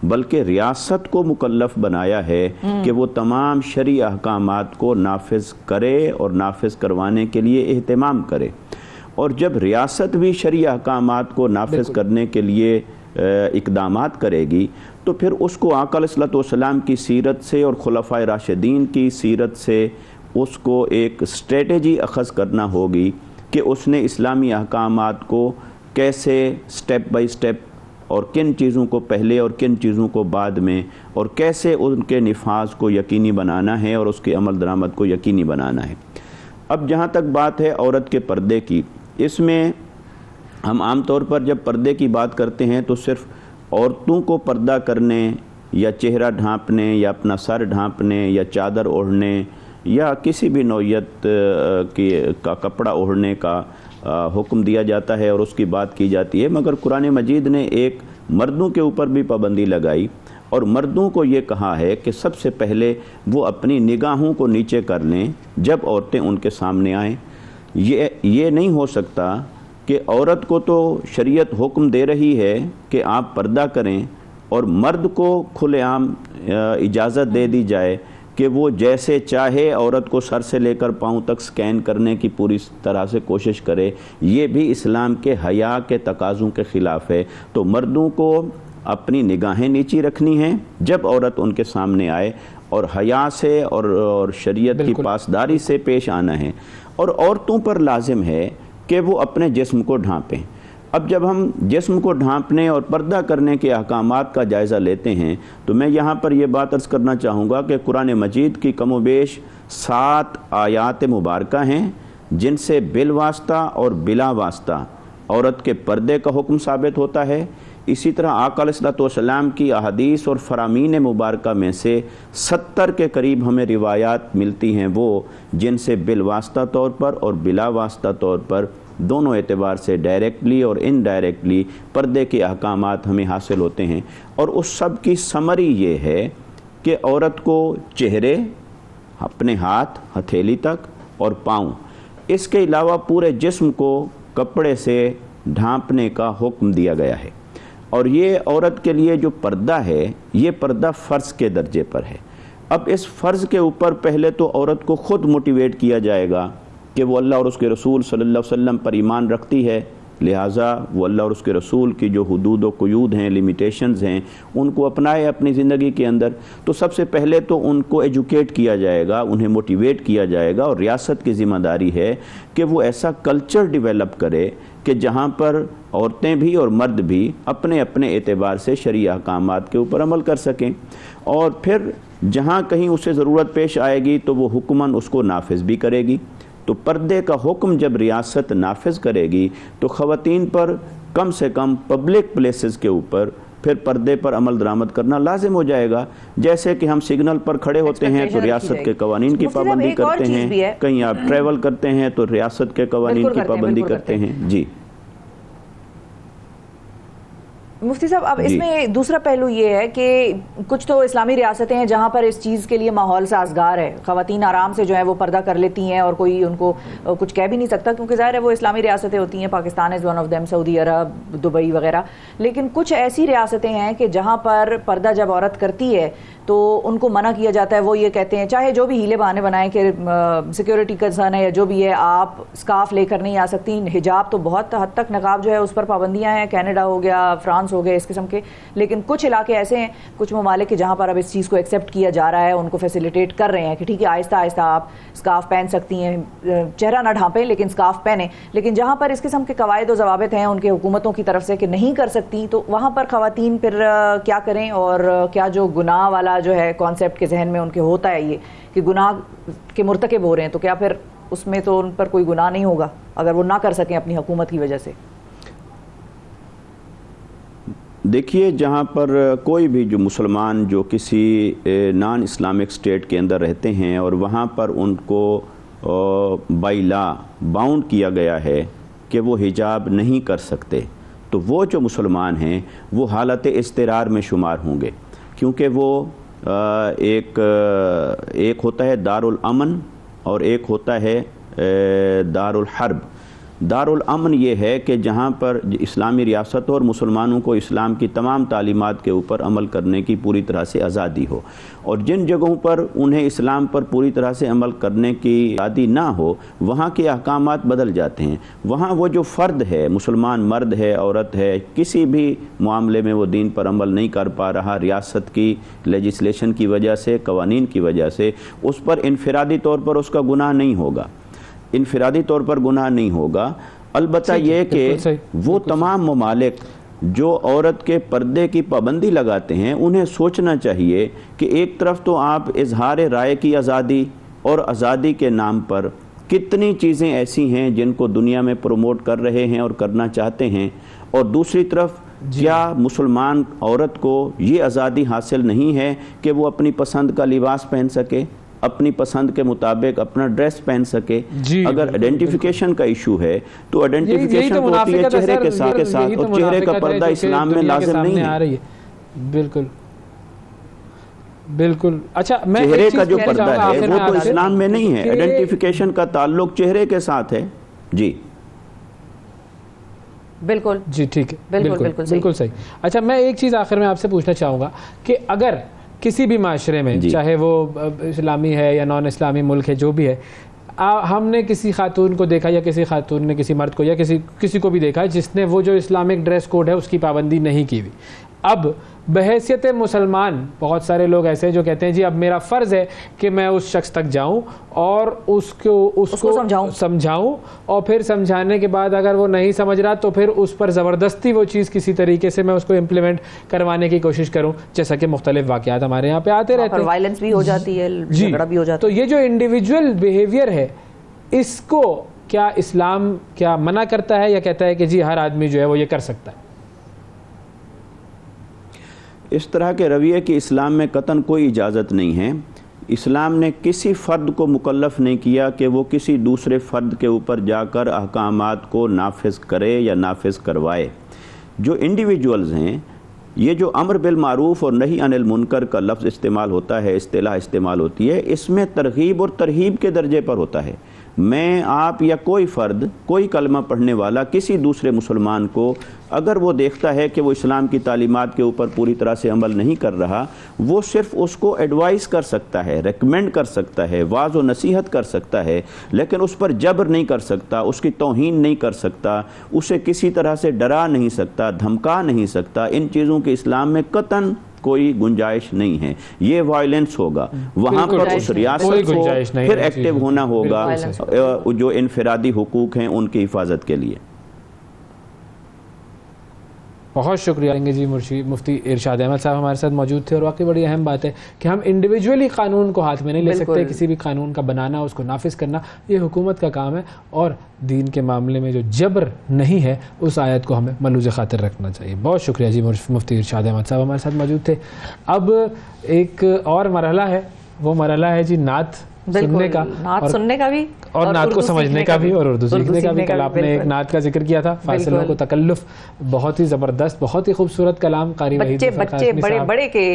H: بلکہ ریاست کو مکلف بنایا ہے کہ وہ تمام شرعی احکامات کو نافذ کرے اور نافذ کروانے کے لیے اہتمام کرے. اور جب ریاست بھی شرعی احکامات کو نافذ کرنے کے لیے اقدامات کرے گی تو پھر اس کو آقا علیہ الصلوۃ والسلام کی سیرت سے اور خلفائے راشدین کی سیرت سے اس کو ایک اسٹریٹجی اخذ کرنا ہوگی کہ اس نے اسلامی احکامات کو کیسے سٹیپ بائی سٹیپ, اور کن چیزوں کو پہلے اور کن چیزوں کو بعد میں, اور کیسے ان کے نفاذ کو یقینی بنانا ہے اور اس کے عمل درآمد کو یقینی بنانا ہے. اب جہاں تک بات ہے عورت کے پردے کی, اس میں ہم عام طور پر جب پردے کی بات کرتے ہیں تو صرف عورتوں کو پردہ کرنے یا چہرہ ڈھانپنے یا اپنا سر ڈھانپنے یا چادر اوڑھنے یا کسی بھی نوعیت کا کپڑا اوڑھنے کا حکم دیا جاتا ہے اور اس کی بات کی جاتی ہے, مگر قرآن مجید نے ایک مردوں کے اوپر بھی پابندی لگائی, اور مردوں کو یہ کہا ہے کہ سب سے پہلے وہ اپنی نگاہوں کو نیچے کر لیں جب عورتیں ان کے سامنے آئیں. یہ نہیں ہو سکتا کہ عورت کو تو شریعت حکم دے رہی ہے کہ آپ پردہ کریں اور مرد کو کھلے عام اجازت دے دی جائے کہ وہ جیسے چاہے عورت کو سر سے لے کر پاؤں تک سکین کرنے کی پوری طرح سے کوشش کرے. یہ بھی اسلام کے حیا کے تقاضوں کے خلاف ہے. تو مردوں کو اپنی نگاہیں نیچی رکھنی ہیں جب عورت ان کے سامنے آئے, اور حیا سے اور شریعت کی پاسداری سے پیش آنا ہے. اور عورتوں پر لازم ہے کہ وہ اپنے جسم کو ڈھانپیں. اب جب ہم جسم کو ڈھانپنے اور پردہ کرنے کے احکامات کا جائزہ لیتے ہیں تو میں یہاں پر یہ بات عرض کرنا چاہوں گا کہ قرآن مجید کی کم و بیش 7 آیات مبارکہ ہیں جن سے بالواسطہ اور بلا واسطہ عورت کے پردے کا حکم ثابت ہوتا ہے. اسی طرح آقا علیہ الصلوۃ والسلام کی احادیث اور فرامین مبارکہ میں سے 70 کے قریب ہمیں روایات ملتی ہیں وہ جن سے بالواسطہ طور پر اور بلا واسطہ طور پر دونوں اعتبار سے ڈائریکٹلی اور انڈائریکٹلی پردے کے احکامات ہمیں حاصل ہوتے ہیں. اور اس سب کی سمری یہ ہے کہ عورت کو چہرے, اپنے ہاتھ ہتھیلی تک اور پاؤں, اس کے علاوہ پورے جسم کو کپڑے سے ڈھانپنے کا حکم دیا گیا ہے. اور یہ عورت کے لیے جو پردہ ہے یہ پردہ فرض کے درجے پر ہے. اب اس فرض کے اوپر پہلے تو عورت کو خود موٹیویٹ کیا جائے گا کہ وہ اللہ اور اس کے رسول صلی اللہ علیہ وسلم پر ایمان رکھتی ہے لہٰذا وہ اللہ اور اس کے رسول کی جو حدود و قیود ہیں، لیمیٹیشنز ہیں، ان کو اپنائے اپنی زندگی کے اندر. تو سب سے پہلے تو ان کو ایجوکیٹ کیا جائے گا، انہیں موٹیویٹ کیا جائے گا، اور ریاست کی ذمہ داری ہے کہ وہ ایسا کلچر ڈیولپ کرے کہ جہاں پر عورتیں بھی اور مرد بھی اپنے اپنے اعتبار سے شرعی احکامات کے اوپر عمل کر سکیں، اور پھر جہاں کہیں اسے ضرورت پیش آئے گی تو وہ حکماً اس کو نافذ بھی کرے گی. تو پردے کا حکم جب ریاست نافذ کرے گی تو خواتین پر کم سے کم پبلک پلیسز کے اوپر پھر پردے پر عمل درآمد کرنا لازم ہو جائے گا. جیسے کہ ہم سگنل پر کھڑے ہوتے ہیں تو ریاست کے قوانین کی پابندی کرتے ہیں، کہیں آپ ٹریول کرتے ہیں تو ریاست کے قوانین کی پابندی کرتے ہیں. جی
A: مفتی صاحب، اب اس میں دوسرا پہلو یہ ہے کہ کچھ تو اسلامی ریاستیں ہیں جہاں پر اس چیز کے لیے ماحول سازگار ہے، خواتین آرام سے جو ہے وہ پردہ کر لیتی ہیں اور کوئی ان کو کچھ کہہ بھی نہیں سکتا، کیونکہ ظاہر ہے وہ اسلامی ریاستیں ہوتی ہیں. Pakistan is one of them, Saudi Arab, Dubai وغیرہ. لیکن کچھ ایسی ریاستیں ہیں کہ جہاں پر پردہ جب عورت کرتی ہے تو ان کو منع کیا جاتا ہے. وہ یہ کہتے ہیں چاہے جو بھی ہیلے بہانے بنائیں کہ سیکیورٹی کنسرن ہے یا جو بھی ہے، آپ اسکارف لے کر نہیں آ سکتی. حجاب تو بہت حد تک، نقاب جو ہے اس پر پابندیاں ہیں، کینیڈا ہو گیا، فرانس ہو گیا، اس قسم کے. لیکن کچھ علاقے ایسے ہیں، کچھ ممالک کے جہاں پر اب اس چیز کو ایکسیپٹ کیا جا رہا ہے، ان کو فیسیلیٹیٹ کر رہے ہیں کہ ٹھیک ہے آہستہ آہستہ آپ اسکارف پہن سکتی ہیں، چہرہ نہ ڈھانپیں لیکن اسکارف پہنیں. لیکن جہاں پر اس قسم کے قواعد و ضوابط ہیں ان کے حکومتوں کی طرف سے کہ نہیں کر سکتی، تو وہاں پر خواتین پھر کیا کریں؟ اور کیا جو گناہ والا جو ہے کانسیپٹ کے ذہن میں ان کے ہوتا ہے یہ کہ گناہ کے مرتکب ہو رہے ہیں، تو کیا پھر اس میں تو ان پر کوئی گناہ نہیں ہوگا اگر وہ نہ کر سکیں اپنی حکومت کی وجہ سے؟
H: دیکھیے، جہاں پر کوئی بھی جو مسلمان جو کسی نان اسلامک اسٹیٹ کے اندر رہتے ہیں اور وہاں پر ان کو بائی لا باؤنڈ کیا گیا ہے کہ وہ حجاب نہیں کر سکتے، تو وہ جو مسلمان ہیں وہ حالت اضطرار میں شمار ہوں گے. کیونکہ وہ ایک ہوتا ہے دار الامن اور ایک ہوتا ہے دار الحرب. دار الامن یہ ہے کہ جہاں پر اسلامی ریاست اور مسلمانوں کو اسلام کی تمام تعلیمات کے اوپر عمل کرنے کی پوری طرح سے آزادی ہو، اور جن جگہوں پر انہیں اسلام پر پوری طرح سے عمل کرنے کی آزادی نہ ہو وہاں کے احکامات بدل جاتے ہیں. وہاں وہ جو فرد ہے، مسلمان مرد ہے، عورت ہے، کسی بھی معاملے میں وہ دین پر عمل نہیں کر پا رہا ریاست کی لیجسلیشن کی وجہ سے، قوانین کی وجہ سے، اس پر انفرادی طور پر اس کا گناہ نہیں ہوگا، انفرادی طور پر گناہ نہیں ہوگا. البتہ یہ کہ وہ تمام ممالک جو عورت کے پردے کی پابندی لگاتے ہیں انہیں سوچنا چاہیے کہ ایک طرف تو آپ اظہار رائے کی آزادی اور آزادی کے نام پر کتنی چیزیں ایسی ہیں جن کو دنیا میں پروموٹ کر رہے ہیں اور کرنا چاہتے ہیں، اور دوسری طرف کیا مسلمان عورت کو یہ آزادی حاصل نہیں ہے کہ وہ اپنی پسند کا لباس پہن سکے، اپنی پسند کے مطابق اپنا ڈریس پہن سکے؟ اگر آئیڈینٹیفیکیشن کا ایشو ہے تو آئیڈینٹیفیکیشن ہوتی ہے چہرے کے ساتھ، اور چہرے کا پردہ اسلام میں لازم نہیں ہے.
B: بالکل بالکل. اچھا،
H: چہرے کا جو پردہ ہے وہ تو اسلام میں نہیں ہے، آئیڈینٹیفیکیشن کا تعلق چہرے کے ساتھ ہے. جی
A: بالکل،
B: جی ٹھیک ہے، بالکل صحیح. اچھا، میں ایک چیز آخر میں آپ سے پوچھنا چاہوں گا کہ اگر کسی بھی معاشرے میں، چاہے وہ اسلامی ہے یا نان اسلامی ملک ہے، جو بھی ہے، ہم نے کسی خاتون کو دیکھا یا کسی خاتون نے کسی مرد کو یا کسی کو بھی دیکھا جس نے وہ جو اسلامک ڈریس کوڈ ہے اس کی پابندی نہیں کی ہوئی. اب بحیثیت مسلمان بہت سارے لوگ ایسے جو کہتے ہیں جی اب میرا فرض ہے کہ میں اس شخص تک جاؤں اور اس کو سمجھاؤں، اور پھر سمجھانے کے بعد اگر وہ نہیں سمجھ رہا تو پھر اس پر زبردستی وہ چیز کسی طریقے سے میں اس کو امپلیمنٹ کروانے کی کوشش کروں، جیسا کہ مختلف واقعات ہمارے یہاں پہ آتے رہتے ہیں،
A: وائلنس بھی ہو جاتی ہے، جھگڑا بھی ہو جاتا ہے.
B: تو یہ جو انڈیویجول بیہیویئر ہے اس کو کیا اسلام کیا منع کرتا ہے یا کہتا ہے کہ جی ہر آدمی جو ہے وہ یہ کر سکتا ہے؟
H: اس طرح کے رویے کی اسلام میں قطعاً کوئی اجازت نہیں ہے. اسلام نے کسی فرد کو مکلف نہیں کیا کہ وہ کسی دوسرے فرد کے اوپر جا کر احکامات کو نافذ کرے یا نافذ کروائے. جو انڈیویجولز ہیں، یہ جو امر بالمعروف اور نہی عن المنکر کا لفظ استعمال ہوتا ہے، اصطلاح استعمال ہوتی ہے، اس میں ترغیب اور ترہیب کے درجے پر ہوتا ہے. میں آپ یا کوئی فرد کوئی کلمہ پڑھنے والا کسی دوسرے مسلمان کو اگر وہ دیکھتا ہے کہ وہ اسلام کی تعلیمات کے اوپر پوری طرح سے عمل نہیں کر رہا، وہ صرف اس کو ایڈوائز کر سکتا ہے، ریکمینڈ کر سکتا ہے، واعظ و نصیحت کر سکتا ہے، لیکن اس پر جبر نہیں کر سکتا، اس کی توہین نہیں کر سکتا، اسے کسی طرح سے ڈرا نہیں سکتا، دھمکا نہیں سکتا۔ ان چیزوں کے اسلام میں قطعاً کوئی گنجائش نہیں ہے، یہ وائلنس ہوگا، وہاں پر اس ریاست کو پھر ایکٹیو ہونا ہوگا جو انفرادی حقوق ہیں ان کی حفاظت کے لیے۔
B: بہت شکریہ لیں گے جی مفتی ارشاد احمد صاحب ہمارے ساتھ موجود تھے، اور واقعی بڑی اہم بات ہے کہ ہم انڈیویجولی قانون کو ہاتھ میں نہیں لے سکتے، کسی بھی قانون کا بنانا، اس کو نافذ کرنا یہ حکومت کا کام ہے، اور دین کے معاملے میں جو جبر نہیں ہے اس آیت کو ہمیں ملوز خاطر رکھنا چاہیے۔ بہت شکریہ جی مفتی ارشاد احمد صاحب ہمارے ساتھ موجود تھے۔ اب ایک اور مرحلہ ہے، وہ مرحلہ ہے جی نعت سننے کا،
A: نعت سننے کا بھی
B: اور نعت کو سمجھنے کا بھی اور اردو سیکھنے کا بھی۔ کل آپ نے ایک نعت کا ذکر کیا تھا، فاصلوں کو تکلف، بہت ہی زبردست، بہت ہی خوبصورت کلام قاری وحید
A: بچے بڑے بڑے کے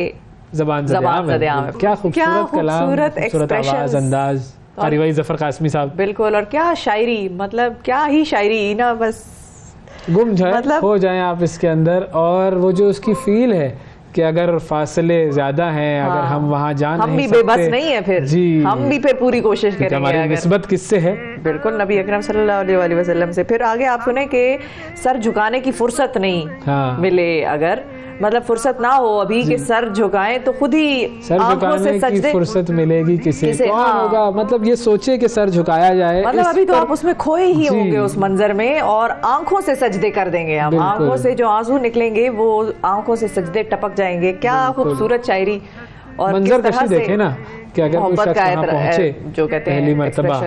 B: زبان زدیام ہے، کیا خوبصورت کلام، خوبصورت آواز انداز، قاری وحید ظفر قاسمی صاحب،
A: بالکل، اور کیا شاعری، مطلب کیا ہی شاعری نا، بس
B: گم جائے ہو جائیں آپ اس کے اندر، اور وہ جو اس کی فیل ہے کہ اگر فاصلے زیادہ ہیں، اگر ہم وہاں جا نہیں سکتے،
A: ہم بھی بے بس نہیں ہیں، پھر
B: جی
A: ہم بھی پھر پوری کوشش کریں گے۔
B: ہماری نسبت کس سے ہے؟
A: بالکل نبی اکرم صلی اللہ علیہ وآلہ وسلم سے۔ پھر آگے آپ سنیں کہ سر جھکانے کی فرصت نہیں ملے، اگر مطلب فرصت نہ ہو ابھی کہ سر جھکائیں تو خود ہی آنکھوں سے سجدے،
B: سر جھکانے کی فرصت ملے گی کسے، کون ہوگا، مطلب یہ سوچے کہ سر جھکایا جائے،
A: مطلب ابھی تو آپ اس میں کھوئے ہی ہوں گے اس منظر میں، اور آنکھوں سے سجدے کر دیں گے ہم، آنکھوں سے جو آنسو نکلیں گے وہ آنکھوں سے سجدے ٹپک جائیں گے۔ کیا خوبصورت شاعری، اور
B: منظر کشی دیکھیں نا کہ اگر کوئی شخص وہاں پہنچے
A: جو کہتے
B: پہلی مرتبہ،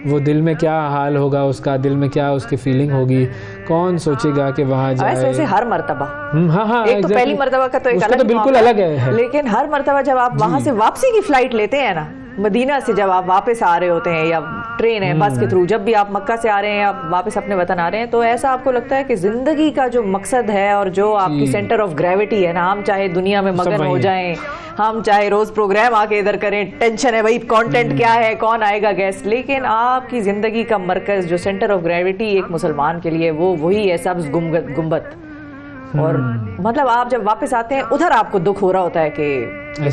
B: وہ دل میں کیا حال ہوگا اس کا، دل میں کیا اس کی فیلنگ ہوگی، کون سوچے گا کہ وہاں جائے۔
A: ایسے ہر مرتبہ،
B: ہاں
A: ایک تو پہلی مرتبہ کا تو ایک الگ
B: بالکل الگ ہے،
A: لیکن ہر مرتبہ جب آپ وہاں سے واپسی کی فلائٹ لیتے ہیں نا، مدینہ سے جب آپ واپس آ رہے ہوتے ہیں یا ٹرین ہے، بس کے تھرو، جب بھی آپ مکہ سے آ رہے ہیں یا واپس اپنے وطن آ رہے ہیں، تو ایسا آپ کو لگتا ہے کہ زندگی کا جو مقصد ہے اور جو آپ کی سینٹر آف گریوٹی ہے نا، ہم چاہے دنیا میں مگن ہو جائیں، ہم چاہے روز پروگرام آ کے ادھر کریں، ٹینشن ہے بھائی کانٹینٹ کیا ہے، کون آئے گا گیسٹ، لیکن آپ کی زندگی کا مرکز جو سینٹر آف گریوٹی ایک مسلمان کے لیے وہ وہی ہے، سبز گنبد۔ اور مطلب آپ جب واپس آتے ہیں ادھر آپ کو دکھ ہو رہا ہوتا ہے کہ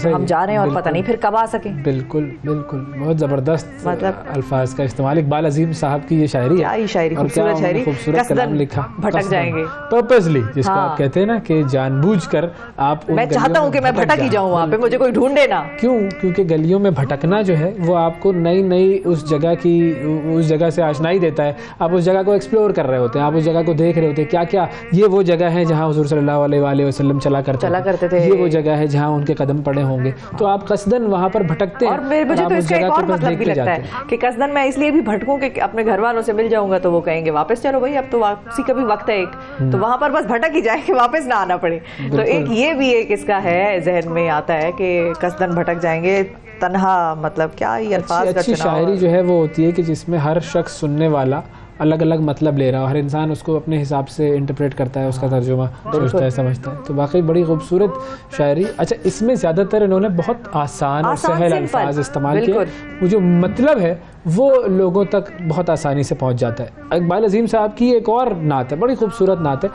A: ہم جا رہے ہیں اور پتہ نہیں پھر کب آ سکیں۔
B: بالکل بالکل، بہت زبردست الفاظ کا استعمال، اقبال عظیم صاحب کی یہ شاعری ہے،
A: کیا ہی شاعری، خوبصورت شاعری،
B: خوبصورت کلام لکھا،
A: بھٹک جائیں گے
B: پرپسلی، جس کو آپ کہتے ہیں نا کہ جان بوجھ کر آپ،
A: میں چاہتا ہوں کہ میں بھٹک ہی جاؤں وہاں پہ، مجھے کوئی ڈھونڈے نا۔
B: کیوں؟ کیونکہ گلیوں میں بھٹکنا جو ہے وہ آپ کو نئی نئی اس جگہ سے آشنائی دیتا ہے، آپ اس جگہ کو ایکسپلور کر رہے ہوتے ہیں، آپ اس جگہ کو دیکھ رہے ہوتے ہیں، کیا کیا یہ وہ جگہ ہے جہاں حضور صلی اللہ علیہ وآلہ وسلم چلا کرتے تھے، یہ وہ جگہ ہے جہاں ان کے قدم پڑے ہوں گے، تو آپ قصدن وہاں پر بھٹکتے ہیں۔
A: اور مجھے تو اس کا ایک اور مطلب بھی لگتا ہے کہ قصدن میں اس لیے بھی بھٹکوں کہ اپنے گھر والوں سے مل جاؤں گا تو وہ کہیں گے واپس چلو بھائی، اب تو واپسی کا بھی وقت ہے ایک، تو وہاں پر بس بھٹک ہی جائے کہ واپس نہ آنا پڑے۔ تو ایک یہ بھی ایک اس کا ہے، ذہن میں آتا ہے کہ قصدن بھٹک جائیں گے، تنہا، مطلب کیا ہی الفاظ کا
B: اچھی شاعری جو ہے وہ ہوتی ہے کہ جس میں ہر شخص سننے والا الگ الگ مطلب لے رہا ہے، ہر انسان اس کو اپنے حساب سے انٹرپریٹ کرتا ہے، اس کا ترجمہ سوچتا ہے، سمجھتا ہے، تو واقعی بڑی خوبصورت شاعری۔ اچھا، اس میں زیادہ تر انہوں نے بہت آسان اور سہل الفاظ استعمال کیے، وہ جو مطلب ہے وہ لوگوں تک بہت آسانی سے پہنچ جاتا ہے۔ اقبال عظیم صاحب کی ایک اور نعت ہے، بڑی خوبصورت نعت ہے،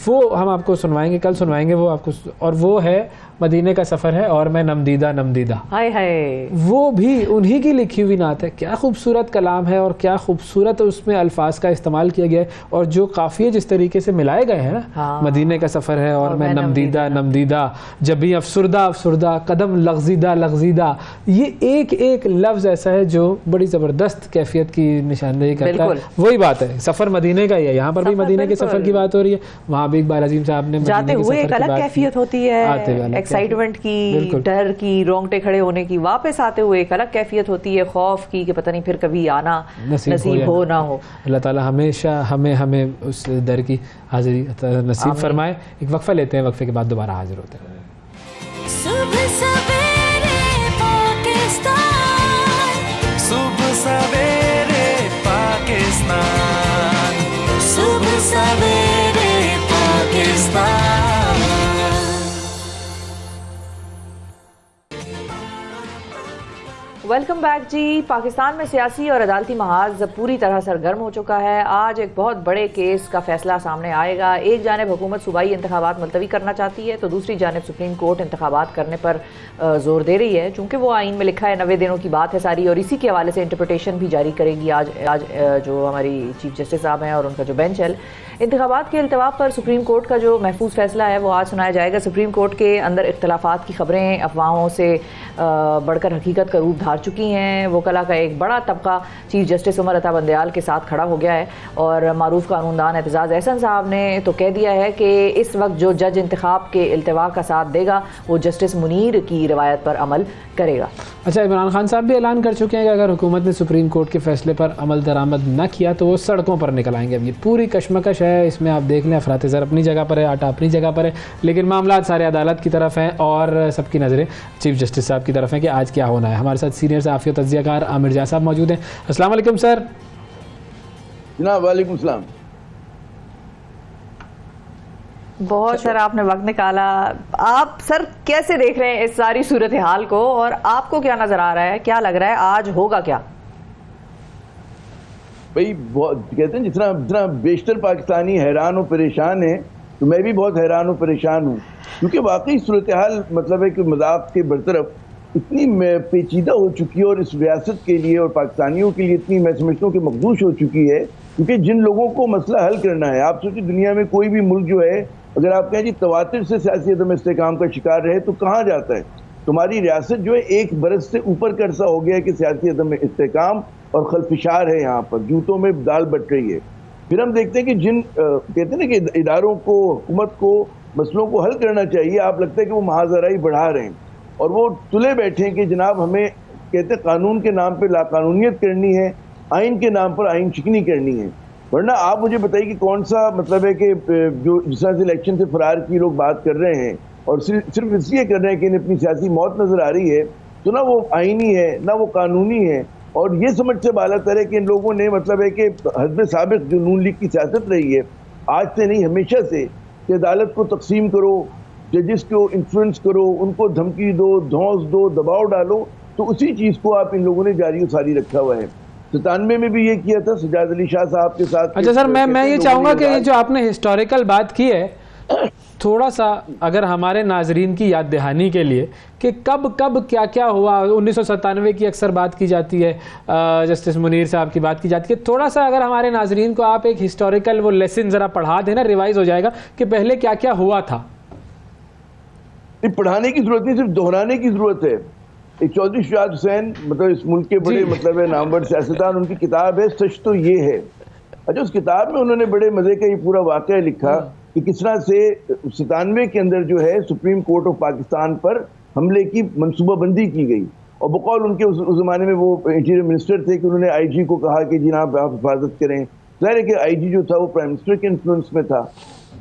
B: وہ ہم آپ کو سنوائیں گے، کل سنوائیں گے وہ آپ کو، اور وہ ہے مدینے کا سفر ہے اور میں نمدیدہ نمدیدہ،
A: ہائے ہائے،
B: وہ بھی انہی کی لکھی ہوئی نعت ہے۔ کیا خوبصورت کلام ہے اور کیا خوبصورت اس میں الفاظ کا استعمال کیا گیا ہے، اور جو قافیے جس طریقے سے ملائے گئے ہیں نا، مدینے کا سفر ہے اور میں نمدیدہ نمدیدہ، جب بھی افسردہ افسردہ، قدم لغزیدہ لغزیدہ، یہ ایک ایک لفظ ایسا ہے جو بڑی زبردست کیفیت کی نشاندہی کرتا ہے۔ وہی بات ہے، سفر مدینے کا ہی ہے، یہاں پر بھی مدینے کے سفر کی بات ہو رہی ہے، وہاں بھی اقبال عظیم صاحب نے
A: جاتے ہوئے ایک الگ کیفیت ہوتی ہے، ایکسائٹمنٹ کی، ڈر کی، رونگٹے کھڑے ہونے کی، واپس آتے ہوئے ایک الگ کیفیت ہوتی ہے، خوف کی کہ پتہ نہیں پھر کبھی آنا نصیب ہو نہ ہو۔
B: اللہ تعالیٰ ہمیشہ ہمیں اس در کی حاضری نصیب فرمائے۔ ایک وقفہ لیتے ہیں، وقفے کے بعد دوبارہ حاضر ہوتے ہیں۔
D: صبح سویرے پاکستان، صبح سویرے پاکستان، صبح سویرے پاکستان۔
A: ویلکم بیک جی. پاکستان میں سیاسی اور عدالتی محاذ پوری طرح سرگرم ہو چکا ہے. آج ایک بہت بڑے کیس کا فیصلہ سامنے آئے گا. ایک جانب حکومت صوبائی انتخابات ملتوی کرنا چاہتی ہے تو دوسری جانب سپریم کورٹ انتخابات کرنے پر زور دے رہی ہے. چونکہ وہ آئین میں لکھا ہے 90 دنوں کی بات ہے ساری, اور اسی کے حوالے سے انٹرپریٹیشن بھی جاری کرے گی آج جو ہماری چیف جسٹس صاحب ہیں اور ان کا جو بینچ ہے. انتخابات کے التوا پر سپریم کورٹ کا جو محفوظ فیصلہ ہے وہ آج سنایا جائے گا. سپریم کورٹ کے اندر اختلافات کی خبریں افواہوں سے بڑھ کر حقیقت کا روپ دھار چکی ہیں. وکلاء کا ایک بڑا طبقہ چیف جسٹس عمر عطا بندیال کے ساتھ کھڑا ہو گیا ہے, اور معروف قانون دان اعتزاز احسن صاحب نے تو کہہ دیا ہے کہ اس وقت جو جج انتخاب کے التوا کا ساتھ دے گا وہ جسٹس منیر کی روایت پر عمل کرے گا.
B: اچھا, عمران خان صاحب بھی اعلان کر چکے ہیں کہ اگر حکومت نے سپریم کورٹ کے فیصلے پر عمل درآمد نہ کیا تو وہ سڑکوں پر نکل آئیں گے. اب یہ پوری کشمکش ہے, اس میں آپ دیکھ لیں افراط زر اپنی جگہ پر ہے, آٹا اپنی جگہ پر ہے, لیکن معاملات سارے عدالت کی طرف ہیں اور سب کی نظریں چیف جسٹس صاحب کی طرف ہیں کہ آج کیا ہونا ہے. ہمارے ساتھ سینئر صحافی و تجزیہ کار عامر جاں صاحب موجود ہیں. السلام علیکم سر.
I: جناب وعلیکم السلام.
A: بہت سر آپ نے وقت نکالا. آپ سر کیسے دیکھ رہے ہیں اس ساری صورتحال کو, اور آپ کو کیا نظر آ رہا ہے, کیا لگ رہا ہے آج ہوگا کیا؟
I: بھائی کہتے ہیں جتنا بیشتر پاکستانی حیران و پریشان ہیں تو میں بھی بہت حیران و پریشان ہوں, کیونکہ واقعی صورتحال مطلب ہے کہ مذاق کے برطرف اتنی پیچیدہ ہو چکی ہے اور اس ریاست کے لیے اور پاکستانیوں کے لیے اتنی میں سمجھتا ہوں کہ مخدوش ہو چکی ہے. کیونکہ جن لوگوں کو مسئلہ حل کرنا ہے, آپ سوچیں دنیا میں کوئی بھی ملک جو ہے اگر آپ کہیں جی تواتر سے سیاسی عدم استحکام کا شکار رہے تو کہاں جاتا ہے. تمہاری ریاست جو ہے 1 برس سے اوپر کا عرصہ ہو گیا ہے کہ سیاسی عدم استحکام اور خلفشار ہے, یہاں پر جوتوں میں دال بٹ رہی ہے. پھر ہم دیکھتے ہیں کہ جن کہتے ہیں نا کہ اداروں کو, حکومت کو مسئلوں کو حل کرنا چاہیے, آپ لگتا ہے کہ وہ محاذرائی بڑھا رہے ہیں اور وہ تلے بیٹھے ہیں کہ جناب ہمیں کہتے ہیں قانون کے نام پہ لاقانونیت کرنی ہے, آئین کے نام پر آئین شکنی کرنی ہے. ورنہ آپ مجھے بتائیے کہ کون سا مطلب ہے کہ جو جس طرح سے الیکشن سے فرار کی لوگ بات کر رہے ہیں اور صرف اس لیے کر رہے ہیں کہ انہیں اپنی سیاسی موت نظر آ رہی ہے, تو نہ وہ آئینی ہے نہ وہ قانونی ہے. اور یہ سمجھ سے بالا تر ہے کہ ان لوگوں نے مطلب ہے کہ حزب سابق جو نون لیگ کی سیاست رہی ہے آج سے نہیں ہمیشہ سے, کہ عدالت کو تقسیم کرو, ججز کو انفلوئنس کرو, ان کو دھمکی دو, دھونس دو, دباؤ ڈالو, تو اسی چیز کو آپ ان لوگوں نے جاری و ساری رکھا ہوا ہے. 97 میں بھی یہ کیا تھا سجاد علی شاہ صاحب کے ساتھ.
B: اچھا سر, میں یہ چاہوں گا کہ یہ جو آپ نے ہسٹوریکل بات کی ہے تھوڑا سا اگر ہمارے ناظرین کی یاد دہانی کے لیے کہ کب کیا کیا ہوا. 1997 کی اکثر بات کی جاتی ہے, جسٹس منیر صاحب کی بات کی جاتی ہے, تھوڑا سا اگر ہمارے ناظرین کو آپ ایک ہسٹوریکل وہ لیسن ذرا پڑھا دینا, ریوائز ہو جائے گا کہ پہلے کیا کیا ہوا تھا.
I: پڑھانے کی ضرورت نہیں, صرف دہرانے کی ضرورت ہے. ایک چودھری شجاعت حسین مطلب اس ملک کے بڑے مطلب ہے نامور سیاستدان, ان کی کتاب ہے سچ تو یہ ہے. اچھا, اس کتاب میں انہوں نے بڑے مزے کا یہ پورا واقعہ لکھا کہ کس طرح سے 97 کے اندر جو ہے سپریم کورٹ آف پاکستان پر حملے کی منصوبہ بندی کی گئی. اور بقول ان کے اس زمانے میں وہ انٹیریئر منسٹر تھے کہ انہوں نے آئی جی کو کہا کہ جناب آپ حفاظت کریں. ظاہر ہے کہ آئی جی جو تھا وہ پرائم منسٹر کے انفلوئنس میں تھا.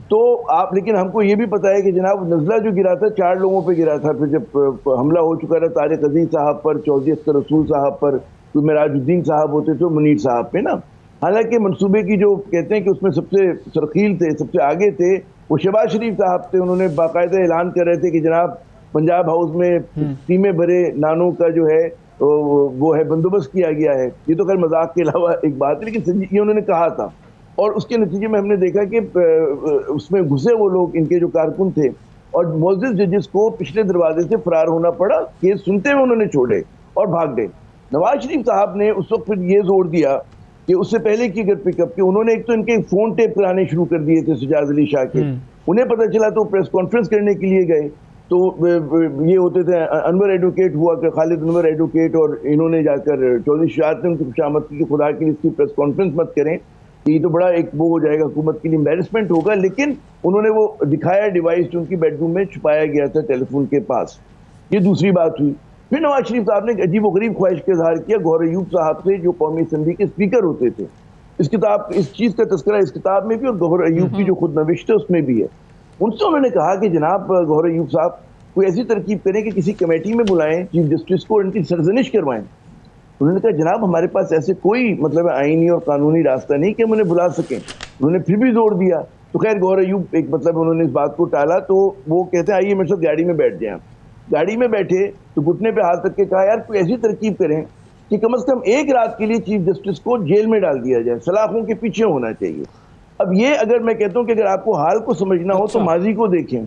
I: تو آپ, لیکن ہم کو یہ بھی پتا ہے کہ جناب نزلہ جو گرا تھا 4 لوگوں پہ گرا تھا. پھر جب حملہ ہو چکا تھا طارق عزیز صاحب پر, چودھری اختر رسول صاحب پر, کوئی معراج الدین صاحب ہوتے تھے, منیر صاحب پہ نا. حالانکہ منصوبے کی جو کہتے ہیں کہ اس میں سب سے سرخیل تھے, سب سے آگے تھے, وہ شہباز شریف صاحب تھے. انہوں نے باقاعدہ اعلان کر رہے تھے کہ جناب پنجاب ہاؤس میں ٹیمیں بھرے نانوں کا جو ہے وہ ہے بندوبست کیا گیا ہے. یہ تو خیر مذاق کے علاوہ ایک بات ہے, لیکن یہ انہوں نے کہا تھا. اور اس کے نتیجے میں ہم نے دیکھا کہ اس میں گھسے وہ لوگ, ان کے جو کارکن تھے, اور معزز ججز کو پچھلے دروازے سے فرار ہونا پڑا. کیس سنتے ہوئے انہوں نے چھوڑے اور بھاگ گئے. نواز شریف صاحب نے اس وقت پھر یہ زور دیا کہ اس سے پہلے کی اگر پک اپ کے انہوں نے ایک تو ان کے فون ٹیپ کرانے شروع کر دیے تھے سجاد علی شاہ کے. انہیں پتہ چلا تو پریس کانفرنس کرنے کے لیے گئے تو یہ ہوتے تھے انور ایڈوکیٹ ہوا کہ خالد انور ایڈوکیٹ, اور انہوں نے جا کر چودھری شجاعت نے ان کی خوشامد کی کہ خدا کے لیے اس کی پریس کانفرنس مت کریں, یہ تو بڑا ایک وہ ہو جائے گا, حکومت کے لیے امبیرسمنٹ ہوگا. لیکن انہوں نے وہ دکھایا ڈیوائس جو ان کی بیڈ روم میں چھپایا گیا تھا ٹیلی فون کے پاس. یہ دوسری بات ہوئی. پھر نواز شریف صاحب نے ایک عجیب و غریب خواہش کا اظہار کیا گوہر ایوب صاحب سے, جو قومی اسمبلی کے اسپیکر ہوتے تھے. اس چیز کا تذکرہ اس کتاب میں بھی اور گوہر ایوب کی جو خود نوشت ہے اس میں بھی ہے. ان سے انہوں نے کہا کہ جناب گوہر ایوب صاحب کوئی ایسی ترکیب کریں کہ کسی کمیٹی میں بلائیں چیف جسٹس کو اور ان کی سرزنش کروائیں. انہوں نے کہا جناب ہمارے پاس ایسے کوئی مطلب آئینی اور قانونی راستہ نہیں کہ ہم انہیں بلا سکیں. انہوں نے پھر بھی زور دیا. تو خیر گوہر ایوب ایک مطلب انہوں نے اس بات کو ٹالا, تو وہ کہتے ہیں آئیے میرے ساتھ گاڑی میں بیٹھ جائیں. گاڑی میں بیٹھے تو گھٹنے پہ ہاتھ رکھ کے کہا یار کوئی ایسی ترکیب کریں کہ کم از کم ایک رات کے لیے چیف جسٹس کو جیل میں ڈال دیا جائے, سلاخوں کے پیچھے ہونا چاہیے. اب یہ اگر میں کہتا ہوں کہ اگر آپ کو حال کو سمجھنا ہو تو ماضی کو دیکھیں,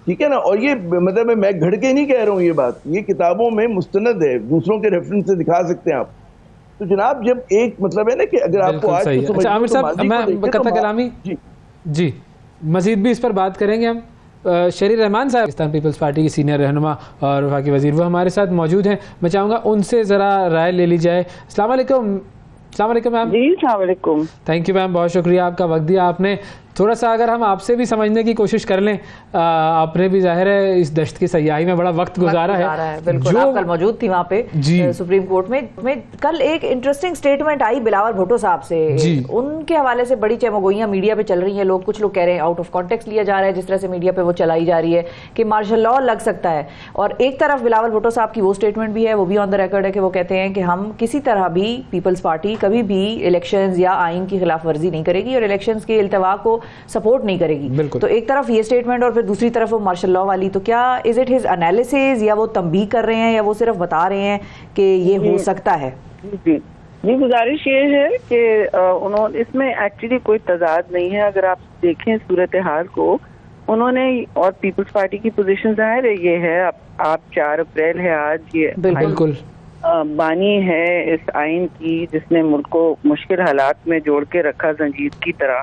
I: ٹھیک ہے نا. اور یہ مطلب میں گھڑ کے نہیں کہہ رہا ہوں, یہ بات یہ کتابوں میں مستند ہے, دوسروں کے ریفرنس سے دکھا سکتے ہیں آپ. تو جناب جب ایک مطلب ہے نا کہ اگر آپ کو آج کو سمجھنا
B: عامر صاحب میں قطع کلامی جی مزید بھی اس پر بات کریں گے ہم. شہری رحمان صاحب پاکستان پیپلز پارٹی کے سینئر رہنما اور وفاقی وزیر وہ ہمارے ساتھ موجود ہیں. میں چاہوں گا ان سے ذرا رائے لے لی جائے. السلام علیکم. السلام علیکم میم.
J: جی السلام علیکم.
B: تھینک یو میم, بہت شکریہ آپ کا وقت دیا آپ نے. تھوڑا سا اگر ہم آپ سے بھی سمجھنے کی کوشش کر لیں, آپ نے بھی ظاہر ہے اس دشت کی سیاحی میں بڑا وقت گزارا ہے.
A: بالکل, آپ کل موجود تھی وہاں پہ سپریم کورٹ میں. کل ایک انٹرسٹنگ سٹیٹمنٹ آئی بلاول بھٹو صاحب سے, ان کے حوالے سے بڑی چمگوئیاں میڈیا پہ چل رہی ہیں. کچھ لوگ کہہ رہے ہیں آؤٹ آف کانٹیکسٹ لیا جا رہا ہے, جس طرح سے میڈیا پہ وہ چلائی جا رہی ہے کہ مارشل لاء لگ سکتا ہے. اور ایک طرف بلاول بھٹو صاحب کی وہ سٹیٹمنٹ بھی ہے, وہ بھی آن دا ریکارڈ ہے, کہ وہ کہتے ہیں کہ ہم کسی طرح بھی پیپلز پارٹی کبھی بھی الیکشنز یا آئین کی خلاف ورزی نہیں کرے گی اور الیکشنز کے التوا کو سپورٹ نہیں کرے گی. تو ایک طرف یہ سٹیٹمنٹ اور پھر دوسری طرف وہ مارشل لاء والی. تو کیا از اٹ ہز انالیسز یا وہ تنبیہ کر رہے ہیں یا وہ صرف بتا رہے ہیں کہ یہ ہو سکتا ہے؟
J: جی گزارش یہ ہے کہ انہوں اس میں ایکچولی کوئی تضاد نہیں ہے. اگر آپ دیکھیں صورتحال کو, انہوں نے اور پیپلز پارٹی کی پوزیشن ظاہر ہے یہ ہے, آپ 4 اپریل ہے آج, یہ
B: بالکل
J: بانی ہے اس آئین کی جس نے ملک کو مشکل حالات میں جوڑ کے رکھا زنجیر کی طرح.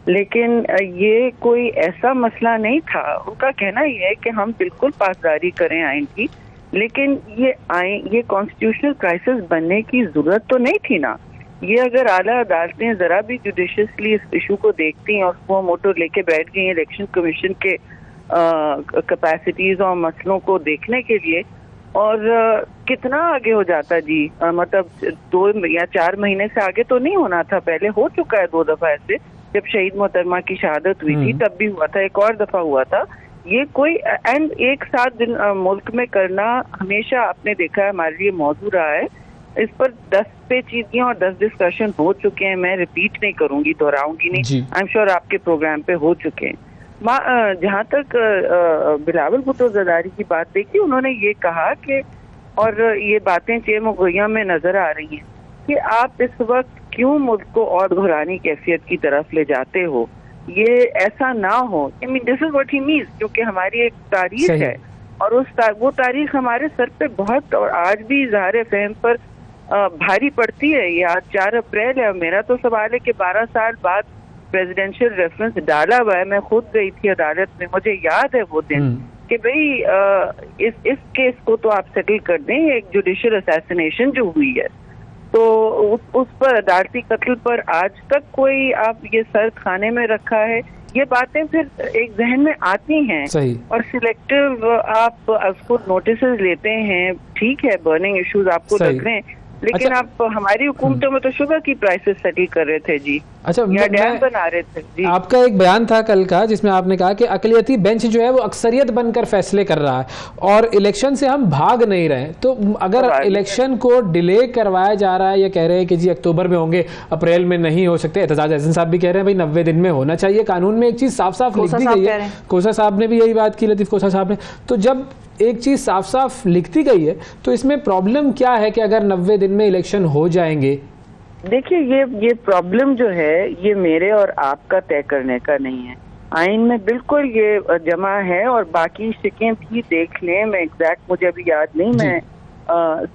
J: لیکن یہ کوئی ایسا مسئلہ نہیں تھا. ان کا کہنا یہ ہے کہ ہم بالکل پاسداری کریں آئین کی, لیکن یہ کانسٹیٹیوشنل کرائسس بننے کی ضرورت تو نہیں تھی نا. یہ اگر اعلیٰ عدالتیں ذرا بھی جوڈیشیسلی اس ایشو کو دیکھتی ہیں اور وہ موٹو لے کے بیٹھ گئی ہیں الیکشن کمیشن کے کیپیسٹیز اور مسئلوں کو دیکھنے کے لیے, اور کتنا آگے ہو جاتا جی, مطلب 2 یا 4 مہینے سے آگے تو نہیں ہونا تھا. پہلے ہو چکا ہے 2 دفعہ ایسے, جب شہید محترمہ کی شہادت ہوئی تھی تب بھی ہوا تھا, ایک اور دفعہ ہوا تھا. یہ کوئی اینڈ ایک ساتھ ملک میں کرنا ہمیشہ آپ نے دیکھا ہے ہمارے لیے موضوع رہا ہے. اس پر 10 پیچیدگیاں اور 10 ڈسکشن ہو چکے ہیں. میں ریپیٹ نہیں کروں گی, دہراؤں گی نہیں, آئی ایم شیور آپ کے پروگرام پہ ہو چکے ہیں. جہاں تک بلاول بھٹو زرداری کی بات دیکھی, انہوں نے یہ کہا کہ, اور یہ باتیں چمگوئیاں میں نظر آ رہی ہیں کہ آپ اس وقت کیوں ملک کو اور گھرانی کیفیت کی طرف لے جاتے ہو. یہ ایسا نہ ہو. I mean this is what he means, کیونکہ ہماری ایک تاریخ ہے اور وہ تاریخ ہمارے سر پہ بہت اور آج بھی اظہار فہم پر بھاری پڑتی ہے. یہ آج 4 اپریل ہے. میرا تو سوال ہے کہ 12 سال بعد پریزیڈینشیل ریفرنس ڈالا ہوا ہے. میں خود گئی تھی عدالت میں, مجھے یاد ہے وہ دن کہ بھئی اس کیس کو تو آپ سیٹل کر دیں. ایک جوڈیشل اسیسینیشن جو ہوئی ہے تو اس پر عدالتی قتل پر آج تک کوئی آپ یہ سر کھانے میں رکھا ہے. یہ باتیں پھر ایک ذہن میں آتی ہیں اور سلیکٹو آپ اس کو نوٹسز لیتے ہیں. ٹھیک ہے برننگ ایشوز آپ کو لگ رہے ہیں, لیکن آپ ہماری حکومتوں میں تو شوگر کی پرائسز سیٹل کر رہے تھے جی, یا ڈیم بنا رہے تھے جی.
B: آپ کا ایک بیان تھا کل کا جس میں آپ نے کہا کہ اقلیتی بینچ جو ہے وہ اکثریت بن کر فیصلے کر رہا ہے اور الیکشن سے ہم بھاگ نہیں رہے. تو اگر الیکشن کو ڈیلے کروایا جا رہا ہے, یہ کہہ رہے ہیں کہ جی اکتوبر میں ہوں گے, اپریل میں نہیں ہو سکتے. اعتزاز احسن صاحب بھی کہہ رہے ہیں بھائی 90 دن میں ہونا چاہیے. قانون میں ایک چیز صاف صاف لکھ دی گئی ہے, کوسا صاحب نے بھی یہی بات کی, لطیف کوسا صاحب نے. تو جب ایک چیز صاف صاف لکھتی گئی ہے تو اس میں پرابلم کیا ہے کہ اگر 90 دن میں الیکشن ہو جائیں گے؟
J: دیکھیے یہ پرابلم جو ہے یہ میرے اور آپ کا طے کرنے کا نہیں ہے. آئین میں بالکل یہ جمع ہے اور باقی شکیں بھی دیکھ لیں. میں ایگزیکٹ مجھے ابھی یاد نہیں, میں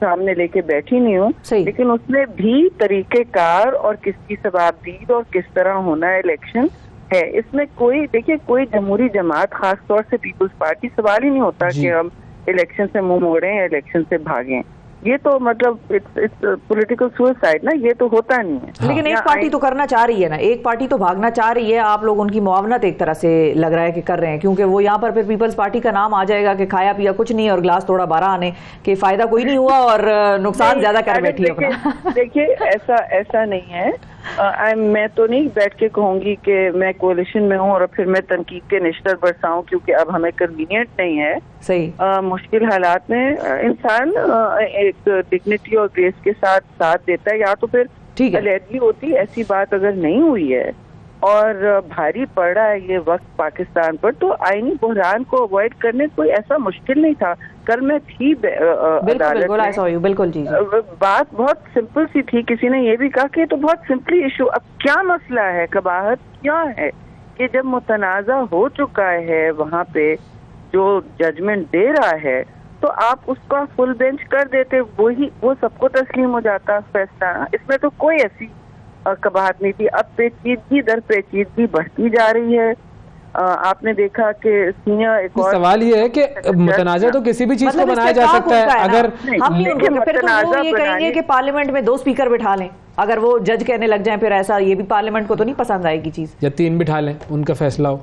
J: سامنے لے کے بیٹھی نہیں ہوں, لیکن اس میں بھی طریقہ کار اور کس کی ثوابدید اور کس طرح ہونا ہے الیکشن ہے. اس میں کوئی دیکھیے کوئی جمہوری جماعت خاص طور سے پیپلز پارٹی سوال ہی نہیں ہوتا کہ ہم الیکشن سے منہ موڑیں یا الیکشن سے بھاگیں. یہ تو مطلب پولیٹیکل سوسائڈ نا, یہ تو ہوتا نہیں ہے.
A: لیکن ایک پارٹی تو کرنا چاہ رہی ہے نا, ایک پارٹی تو بھاگنا چاہ رہی ہے. آپ لوگ ان کی معاونت ایک طرح سے لگ رہا ہے کہ کر رہے ہیں, کیونکہ وہ یہاں پر پھر پیپلز پارٹی کا نام آ جائے گا کہ کھایا پیا کچھ نہیں اور گلاس تھوڑا 12 آنے کہ فائدہ کوئی نہیں ہوا اور نقصان زیادہ کر بیٹھی ہے اپنا.
J: دیکھیے ایسا نہیں ہے. میں تو نہیں بیٹھ کے کہوں گی کہ میں کولیشن میں ہوں اور پھر میں تنقید کے نشتر برساؤں, کیونکہ اب ہمیں کنوینئنٹ نہیں ہے.
A: صحیح
J: مشکل حالات میں انسان ایک ڈگنیٹی اور گریس کے ساتھ دیتا ہے, یا تو پھر علیحدگی ہوتی. ایسی بات اگر نہیں ہوئی ہے اور بھاری پڑ رہا ہے یہ وقت پاکستان پر, تو آئینی بحران کو اوائڈ کرنے کوئی ایسا مشکل نہیں تھا. کل میں تھی
A: بالکل I saw you, بالکل جی
J: بات بہت سمپل سی تھی. کسی نے یہ بھی کہا کہ یہ تو بہت سمپلی ایشو. اب کیا مسئلہ ہے, قباحت کیا ہے کہ جب متنازع ہو چکا ہے وہاں پہ جو ججمنٹ دے رہا ہے تو آپ اس کا فل بینچ کر دیتے, وہ سب کو تسلیم ہو جاتا فیصلہ. اس میں تو کوئی ایسی قباحت نہیں تھی. اب پیچیدگی در پیچیدگی بڑھتی جا رہی ہے. آپ نے دیکھا کہ سینئر ایک اور
B: سوال یہ ہے کہ متنازع تو کسی بھی چیز کو بنایا جا سکتا ہے. اگر
A: ہم یہ کہیں گے کہ پارلیمنٹ میں 2 اسپیکر بٹھا لیں, اگر وہ جج کہنے لگ جائیں پھر ایسا, یہ بھی پارلیمنٹ کو تو نہیں پسند آئے گی چیز,
B: یا 3 بٹھا لیں ان کا فیصلہ ہو.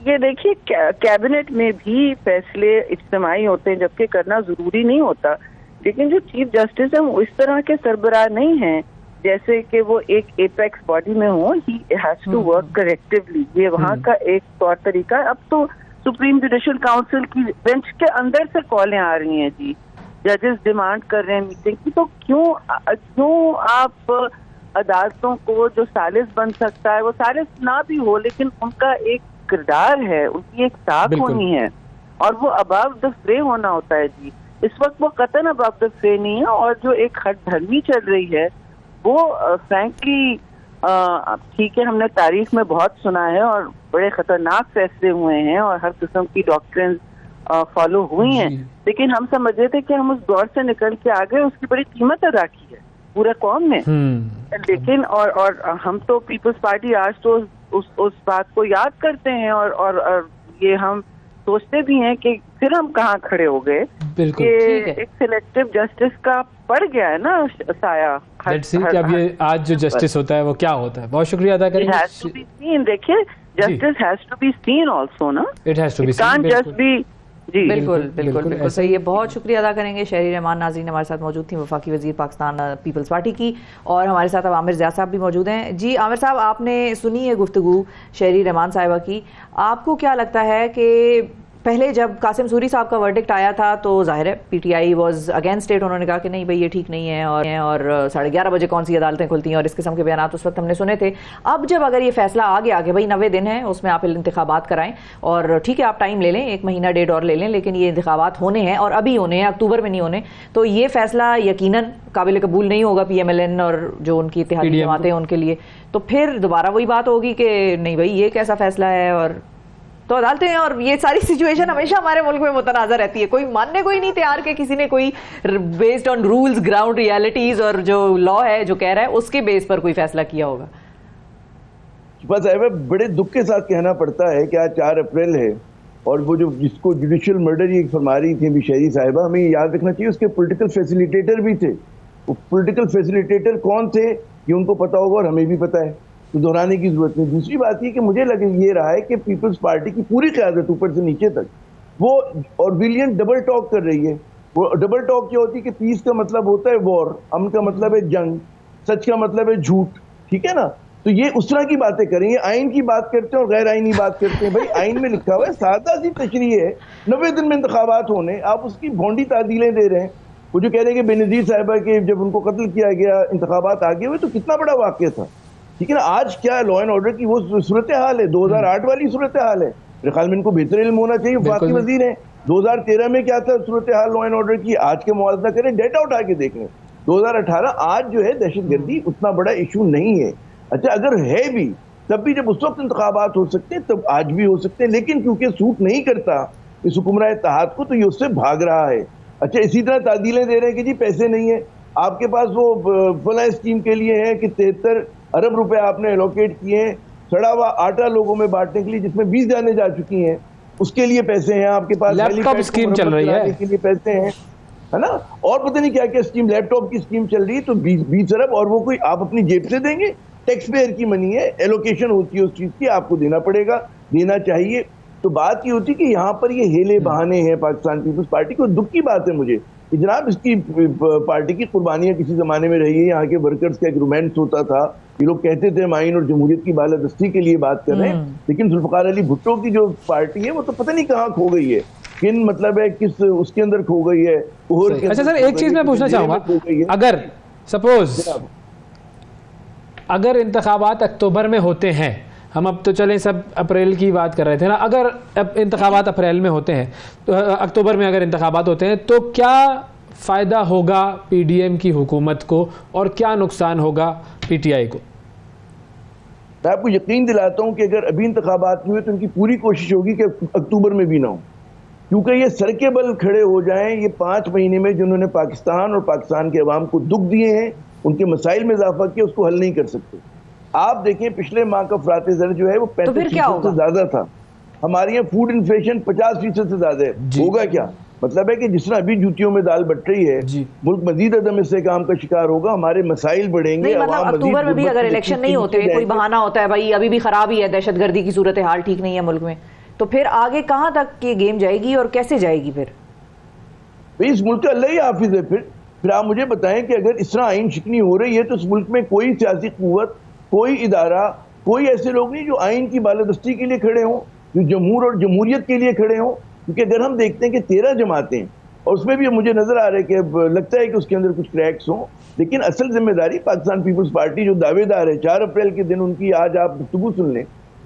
J: یہ دیکھیے کیبنٹ میں بھی فیصلے اجتماعی ہوتے ہیں جبکہ کرنا ضروری نہیں ہوتا, لیکن جو چیف جسٹس ہیں وہ اس طرح کے سربراہ نہیں ہیں جیسے کہ وہ ایک ایپیکس باڈی میں ہوں. He has to work correctively. یہ وہاں کا ایک طور طریقہ ہے. اب تو سپریم جوڈیشل کاؤنسل کی بینچ کے اندر سے کالیں آ رہی ہیں جی, ججز ڈیمانڈ کر رہے ہیں میٹنگ کی. تو کیوں آپ عدالتوں کو جو سالس بن سکتا ہے وہ سالس نہ بھی ہو, لیکن ان کا ایک کردار ہے, ان کی ایک ساکھ ہونی ہے اور وہ ابو دا فرے ہونا ہوتا ہے جی. اس وقت وہ قطعاً ابو دا فرے نہیں ہے. اور جو ایک ہٹ دھرمی چل رہی ہے وہ فرینکلی ٹھیک ہے, ہم نے تاریخ میں بہت سنا ہے اور بڑے خطرناک فیصلے ہوئے ہیں اور ہر قسم کی ڈاکٹرنز فالو ہوئی ہیں, لیکن ہم سمجھتے تھے کہ ہم اس دور سے نکل کے آ گئے. اس کی بڑی قیمت ادا کی ہے پورے قوم نے, لیکن اور ہم تو پیپلز پارٹی آج تو اس بات کو یاد کرتے ہیں اور یہ ہم سوچتے بھی ہیں کہ پھر ہم کہاں کھڑے ہو گئے کہ ایک سلیکٹو جسٹس کا پڑ گیا ہے نا سایہ.
B: کہ اب یہ آج جو جسٹس ہوتا ہے وہ کیا ہوتا ہے. بہت شکریہ ادا کریں گے.
J: دیکھیے justice has to be seen also نا,
B: it has to be
J: can't just be. جی
A: بالکل صحیح ہے. بہت شکریہ ادا کریں گے. شہری رحمان ناظرین ہمارے ساتھ موجود تھیں, وفاقی وزیر پاکستان پیپلز پارٹی کی, اور ہمارے ساتھ اب عامر زیاد صاحب بھی موجود ہیں. جی عامر صاحب, آپ نے سنی ہے گفتگو شہری رحمان صاحبہ کی. آپ کو کیا لگتا ہے کہ پہلے جب قاسم سوری صاحب کا ورڈکٹ آیا تھا تو ظاہر ہے P T I was against it, انہوں نے کہا کہ نہیں بھائی یہ ٹھیک نہیں ہے, اور 11:30 بجے کون سی عدالتیں کھلتی ہیں, اور اس قسم کے بیانات اس وقت ہم نے سنے تھے. اب جب اگر یہ فیصلہ آ گیا کہ بھائی 90 دن ہیں اس میں آپ انتخابات کرائیں, اور ٹھیک ہے آپ ٹائم لے لیں, 1 مہینہ 1.5 اور لے لیں, لیکن یہ انتخابات ہونے ہیں اور ابھی ہونے ہیں, اکتوبر میں نہیں ہونے, تو یہ فیصلہ یقیناً قابل قبول نہیں ہوگا پی ایم ایل این اور جو ان کی اتحادی جماعتیں ان کے لیے. تو پھر دوبارہ وہی بات ہوگی کہ نہیں بھائی یہ کیسا فیصلہ ہے, اور تو عدالتیں اور یہ ساری سچویشن ہمیشہ ہمارے ملک میں متنازع رہتی ہے. کوئی ماننے کوئی نہیں تیار کہ کسی نے کوئی based on rules, ground realities اور جو لا ہے جو کہہ رہا ہے اس کے بیس پر کوئی فیصلہ کیا ہوگا.
I: بس بڑے دکھ کے ساتھ کہنا پڑتا ہے کہ آج 4 اپریل ہے, اور وہ جو جس کو جوڈیشل مرڈر یہ فرما رہی تھی شہری صاحبہ, ہمیں یاد رکھنا چاہیے اس کے پولیٹیکل فیسیلیٹیٹر بھی تھے. وہ پولیٹیکل فیسیلیٹیٹر کون تھے یہ ان کو پتا ہوگا اور ہمیں بھی پتا ہے, تو دہرانے کی ضرورت نہیں. دوسری بات یہ کہ مجھے یہ رہا ہے کہ پیپلز پارٹی کی پوری قیادت اوپر سے نیچے تک وہ اوربیلین ڈبل ٹاک کر رہی ہے. وہ ڈبل ٹاک کیا ہوتی ہے کہ پیس کا مطلب ہوتا ہے وار, امن کا مطلب ہے جنگ, سچ کا مطلب ہے جھوٹ, ٹھیک ہے نا. تو یہ اس طرح کی باتیں کریں, یہ آئین کی بات کرتے ہیں اور غیر آئینی بات کرتے ہیں. بھائی آئین میں لکھا ہوا ہے, سادہ سی تشریح ہے, 90 دن میں انتخابات ہونے, آپ اس کی بھونڈی تعدیلیں دے رہے ہیں. وہ جو کہہ رہے ہیں کہ بے نظیر صاحبہ کے جب ان کو قتل کیا گیا انتخابات آگے ہوئے تو کتنا بڑا واقعہ تھا, ٹھیک ہے نا. آج کیا لا اینڈ آرڈر کی وہ صورتحال ہے, 2008 والی صورتحال ہے. میرے خیال میں ان کو بہتر علم ہونا چاہیے, وفاقی وزیر ہیں. 2013 میں کیا تھا صورتحال لا اینڈ آرڈر کی, آج کے موازنہ کریں, ڈیٹا اٹھا کے دیکھ لیں. 2018 آج جو ہے دہشت گردی اتنا بڑا ایشو نہیں ہے. اچھا اگر ہے بھی تب بھی جب اس وقت انتخابات ہو سکتے ہیں تب آج بھی ہو سکتے ہیں, لیکن کیونکہ سوٹ نہیں کرتا اس حکمراں اتحاد کو تو یہ اس سے بھاگ رہا ہے. اچھا اسی طرح تعدیلیں دے رہے ہیں کہ جی پیسے نہیں ہیں آپ کے پاس, وہ فلاں اسکیم کے لیے ہے کہ 73 ارب روپے آپ نے الوکیٹ کیے ہیں سڑا ہوا آٹا لوگوں میں بانٹنے کے لیے, جس میں 20 جانیں جا چکی ہیں, اس کے لیے پیسے ہیں آپ کے پاس.
B: لیپ ٹاپ اسکیم چل رہی ہے
I: کے لیے پیسے ہیں, ہے نا, اور پتہ نہیں کیا کیا اسکیم, لیپ ٹاپ کی اسکیم چل رہی ہے. تو 20 ارب, اور وہ کوئی آپ اپنی جیب سے دیں گے, ٹیکس پیئر کی منی ہے, ایلوکیشن ہوتی ہے اس چیز کی, آپ کو دینا پڑے گا, دینا چاہیے. تو بات یہ ہوتی کہ یہاں پر یہ ہیلے بہانے ہیں پاکستان پیپلز پارٹی کو. دکھ کی بات ہے مجھے کہ جناب اس کی پارٹی کی قربانیاں کسی زمانے میں رہی ہے. یہاں کے ورکرز کا ایک رومانس ہوتا تھا, یہ لوگ کہتے تھے ہم آئین اور جمہوریت کی بالادستی کے لیے بات کر رہے ہیں, لیکن ذوالفقار علی بھٹو کی جو پارٹی ہے وہ تو پتہ نہیں کہاں کھو گئی ہے, کن مطلب ہے کس اس کے اندر کھو گئی ہے.
B: اچھا سر ایک چیز میں پوچھنا چاہوں گا, اگر سپوز اگر انتخابات اکتوبر میں ہوتے ہیں, ہم اب تو چلیں سب اپریل کی بات کر رہے تھے نا, اگر اب انتخابات اپریل میں ہوتے ہیں تو اکتوبر میں اگر انتخابات ہوتے ہیں تو کیا فائدہ ہوگا پی ڈی ایم کی حکومت کو اور کیا نقصان ہوگا پی ٹی آئی کو؟
I: میں آپ کو یقین دلاتا ہوں کہ اگر ابھی انتخابات ہوئے تو ان کی پوری کوشش ہوگی کہ اکتوبر میں بھی نہ ہو, کیونکہ یہ سر کے بل کھڑے ہو جائیں. یہ 5 مہینے میں جنہوں نے پاکستان اور پاکستان کے عوام کو دکھ دیے ہیں, ان کے مسائل میں اضافہ کیا, اس کو حل نہیں کر سکتے. آپ دیکھیں پچھلے ماہ کا افراط زر جو ہے وہ 35% سے زیادہ تھا. ہمارے یہاں فوڈ انفلیشن 50% سے زیادہ ہے. ہوگا کیا؟ مطلب ہے کہ جس طرح ابھی جوتیوں میں دال بٹ رہی ہے, ملک مزید عدم استحکام کا شکار ہوگا, ہمارے مسائل بڑھیں گے.
A: مطلب اکتوبر میں بھی اگر الیکشن نہیں ہوتے, کوئی بہانہ ہوتا ہے بھائی ابھی بھی خراب ہی ہے, دہشت گردی کی صورتحال ٹھیک نہیں ہے ملک میں, تو پھر آگے کہاں تک یہ گیم جائے گی اور کیسے جائے گی؟ پھر
I: اس ملک کا اللہ ہی حافظ ہے. پھر آپ مجھے بتائیں کہ اگر اس طرح آئین شکنی ہو رہی ہے تو اس ملک میں کوئی سیاسی قوت, کوئی ادارہ, کوئی ایسے لوگ نہیں جو آئین کی بالادستی کے لیے کھڑے ہوں, جو جمہور اور جمہوریت کے لیے کھڑے ہوں. کیونکہ اگر ہم دیکھتے ہیں کہ 13 جماعتیں, اور اس میں بھی مجھے نظر آ رہا ہے کہ لگتا ہے کہ اس کے اندر کچھ کریکس ہوں, لیکن اصل ذمہ داری پاکستان پیپلز پارٹی جو دعوے دار ہے, 4 اپریل کے دن ان کی آج آپ گفتگو سن لیں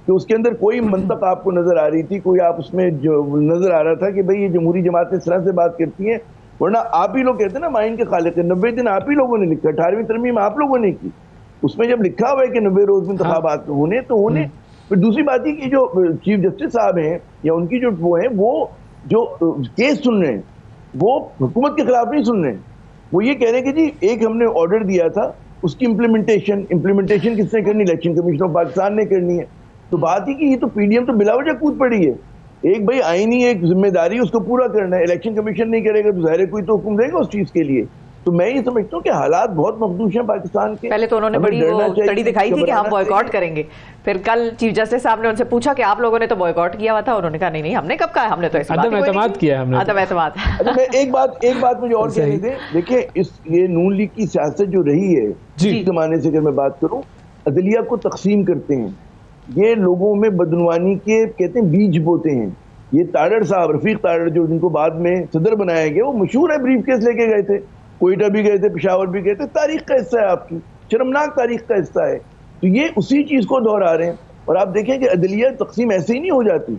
I: کہ اس کے اندر کوئی منطق آپ کو نظر آ رہی تھی, کوئی آپ اس میں جو نظر آ رہا تھا کہ بھئی یہ جمہوری جماعتیں اس طرح سے بات کرتی ہیں. ورنہ آپ ہی لوگ کہتے ہیں نا آئین کے خالق, 90 دن آپ ہی لوگوں نے لکھا, 18ویں ترمیم آپ لوگوں نے کی. اس میں جب لکھا ہوا ہے کہ 90 روز میں انتخابات ہونے تو ہونے. پھر دوسری بات یہ کہ جو چیف جسٹس صاحب ہیں یا ان کی جو وہ ہیں, وہ جو کیس سن رہے ہیں وہ حکومت کے خلاف نہیں سن رہے ہیں. وہ یہ کہہ رہے ہیں کہ جی ایک ہم نے آرڈر دیا تھا, اس کی امپلیمنٹیشن کس نے کرنی؟ الیکشن کمیشن آف پاکستان نے کرنی ہے. تو بات ہی کہ یہ تو پی ڈی ایم تو بلا وجہ کود پڑی ہے. ایک بھائی آئینی ایک ذمہ داری اس کو پورا کرنا ہے, الیکشن کمیشن نہیں کرے گا تو ظاہر کوئی تو حکم دے گا اس چیز کے لیے. تو میں یہ سمجھتا ہوں کہ حالات بہت مخدوش ہیں پاکستان کے.
A: پہلے تو انہوں نے بڑی وہ تڑی دکھائی تھی کہ ہم بوائیکاٹ کریں گے, پھر کل چیف جسٹس صاحب نے ان سے پوچھا کہ آپ لوگوں نے تو بوائیکاٹ کیا ہوا تھا, انہوں نے کہا نہیں ہم نے کب کہا, ہم نے تو
B: عدم اعتماد کیا, ہم نے
A: عدم اعتماد.
I: ایک بات مجھے اور کہنے دیں. دیکھیں یہ نون لیگ کی سیاست جو رہی ہے اس زمانے سے اگر میں بات کروں, عدلیہ کو تقسیم کرتے ہیں, یہ لوگوں میں بدعنوانی کے کہتے ہیں بیج بوتے ہیں. یہ تاڑڑ صاحب, رفیق تاڑڑ, جو جن کو بعد میں صدر بنایا گیا, وہ مشہور ہے بریف کیس لے کے گئے تھے, کوئٹہ بھی گئے تھے, پشاور بھی گئے تھے. تاریخ کا حصہ ہے, آپ کی شرمناک تاریخ کا حصہ ہے. تو یہ اسی چیز کو دہرا رہے ہیں. اور آپ دیکھیں کہ عدلیہ تقسیم ایسے ہی نہیں ہو جاتی.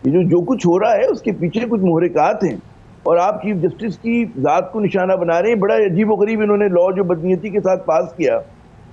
I: یہ جو کچھ ہو رہا ہے اس کے پیچھے کچھ محرکات ہیں, اور آپ چیف جسٹس کی ذات کو نشانہ بنا رہے ہیں. بڑا عجیب و غریب انہوں نے لا جو بدنیتی کے ساتھ پاس کیا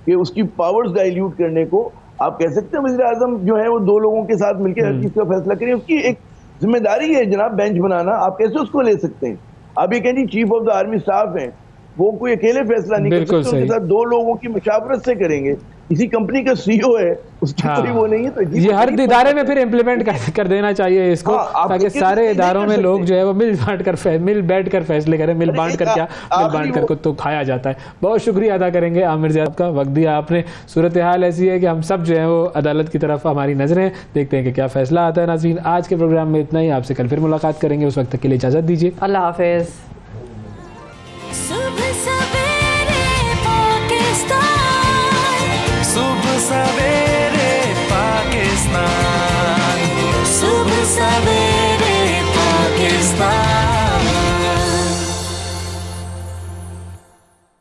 I: کہ اس کی پاورز ڈائلیوٹ کرنے کو, آپ کہہ سکتے ہیں وزیر اعظم جو ہے وہ 2 لوگوں کے ساتھ مل کے ہر چیز کا فیصلہ کریں. اس کی ایک ذمہ داری ہے جناب بینچ بنانا, آپ کیسے اس کو لے سکتے ہیں؟ آپ یہ کہیں جی chief of the army staff ہیں, وہ کوئی اکیلے فیصلہ نہیں کر سکتے, ان کے ساتھ 2 لوگوں کی مشاورت سے کریں گے. کسی کمپنی کا سی او ہے, اس کی کوئی وہ نہیں ہے. تو
B: یہ ہر ادارے میں پھر امپلیمنٹ کر دینا چاہیے اس کو, تاکہ سارے اداروں میں لوگ جو ہے وہ مل بیٹھ کر فیصلے کریں. مل بانٹ کر کیا, مل بانٹ کر تو کھایا جاتا ہے. بہت شکریہ ادا کریں گے عامر صاحب کا, وقت دیا آپ نے. صورتحال ایسی ہے کہ ہم سب جو ہیں وہ عدالت کی طرف ہماری نظریں, دیکھتے ہیں کہ کیا فیصلہ آتا ہے. ناظرین, آج کے پروگرام میں اتنا ہی. آپ سے کل پھر ملاقات کریں گے, اس وقت تک کے لیے اجازت دیجیے.
A: اللہ حافظ.
D: صبح سویرے پاکستان, صبح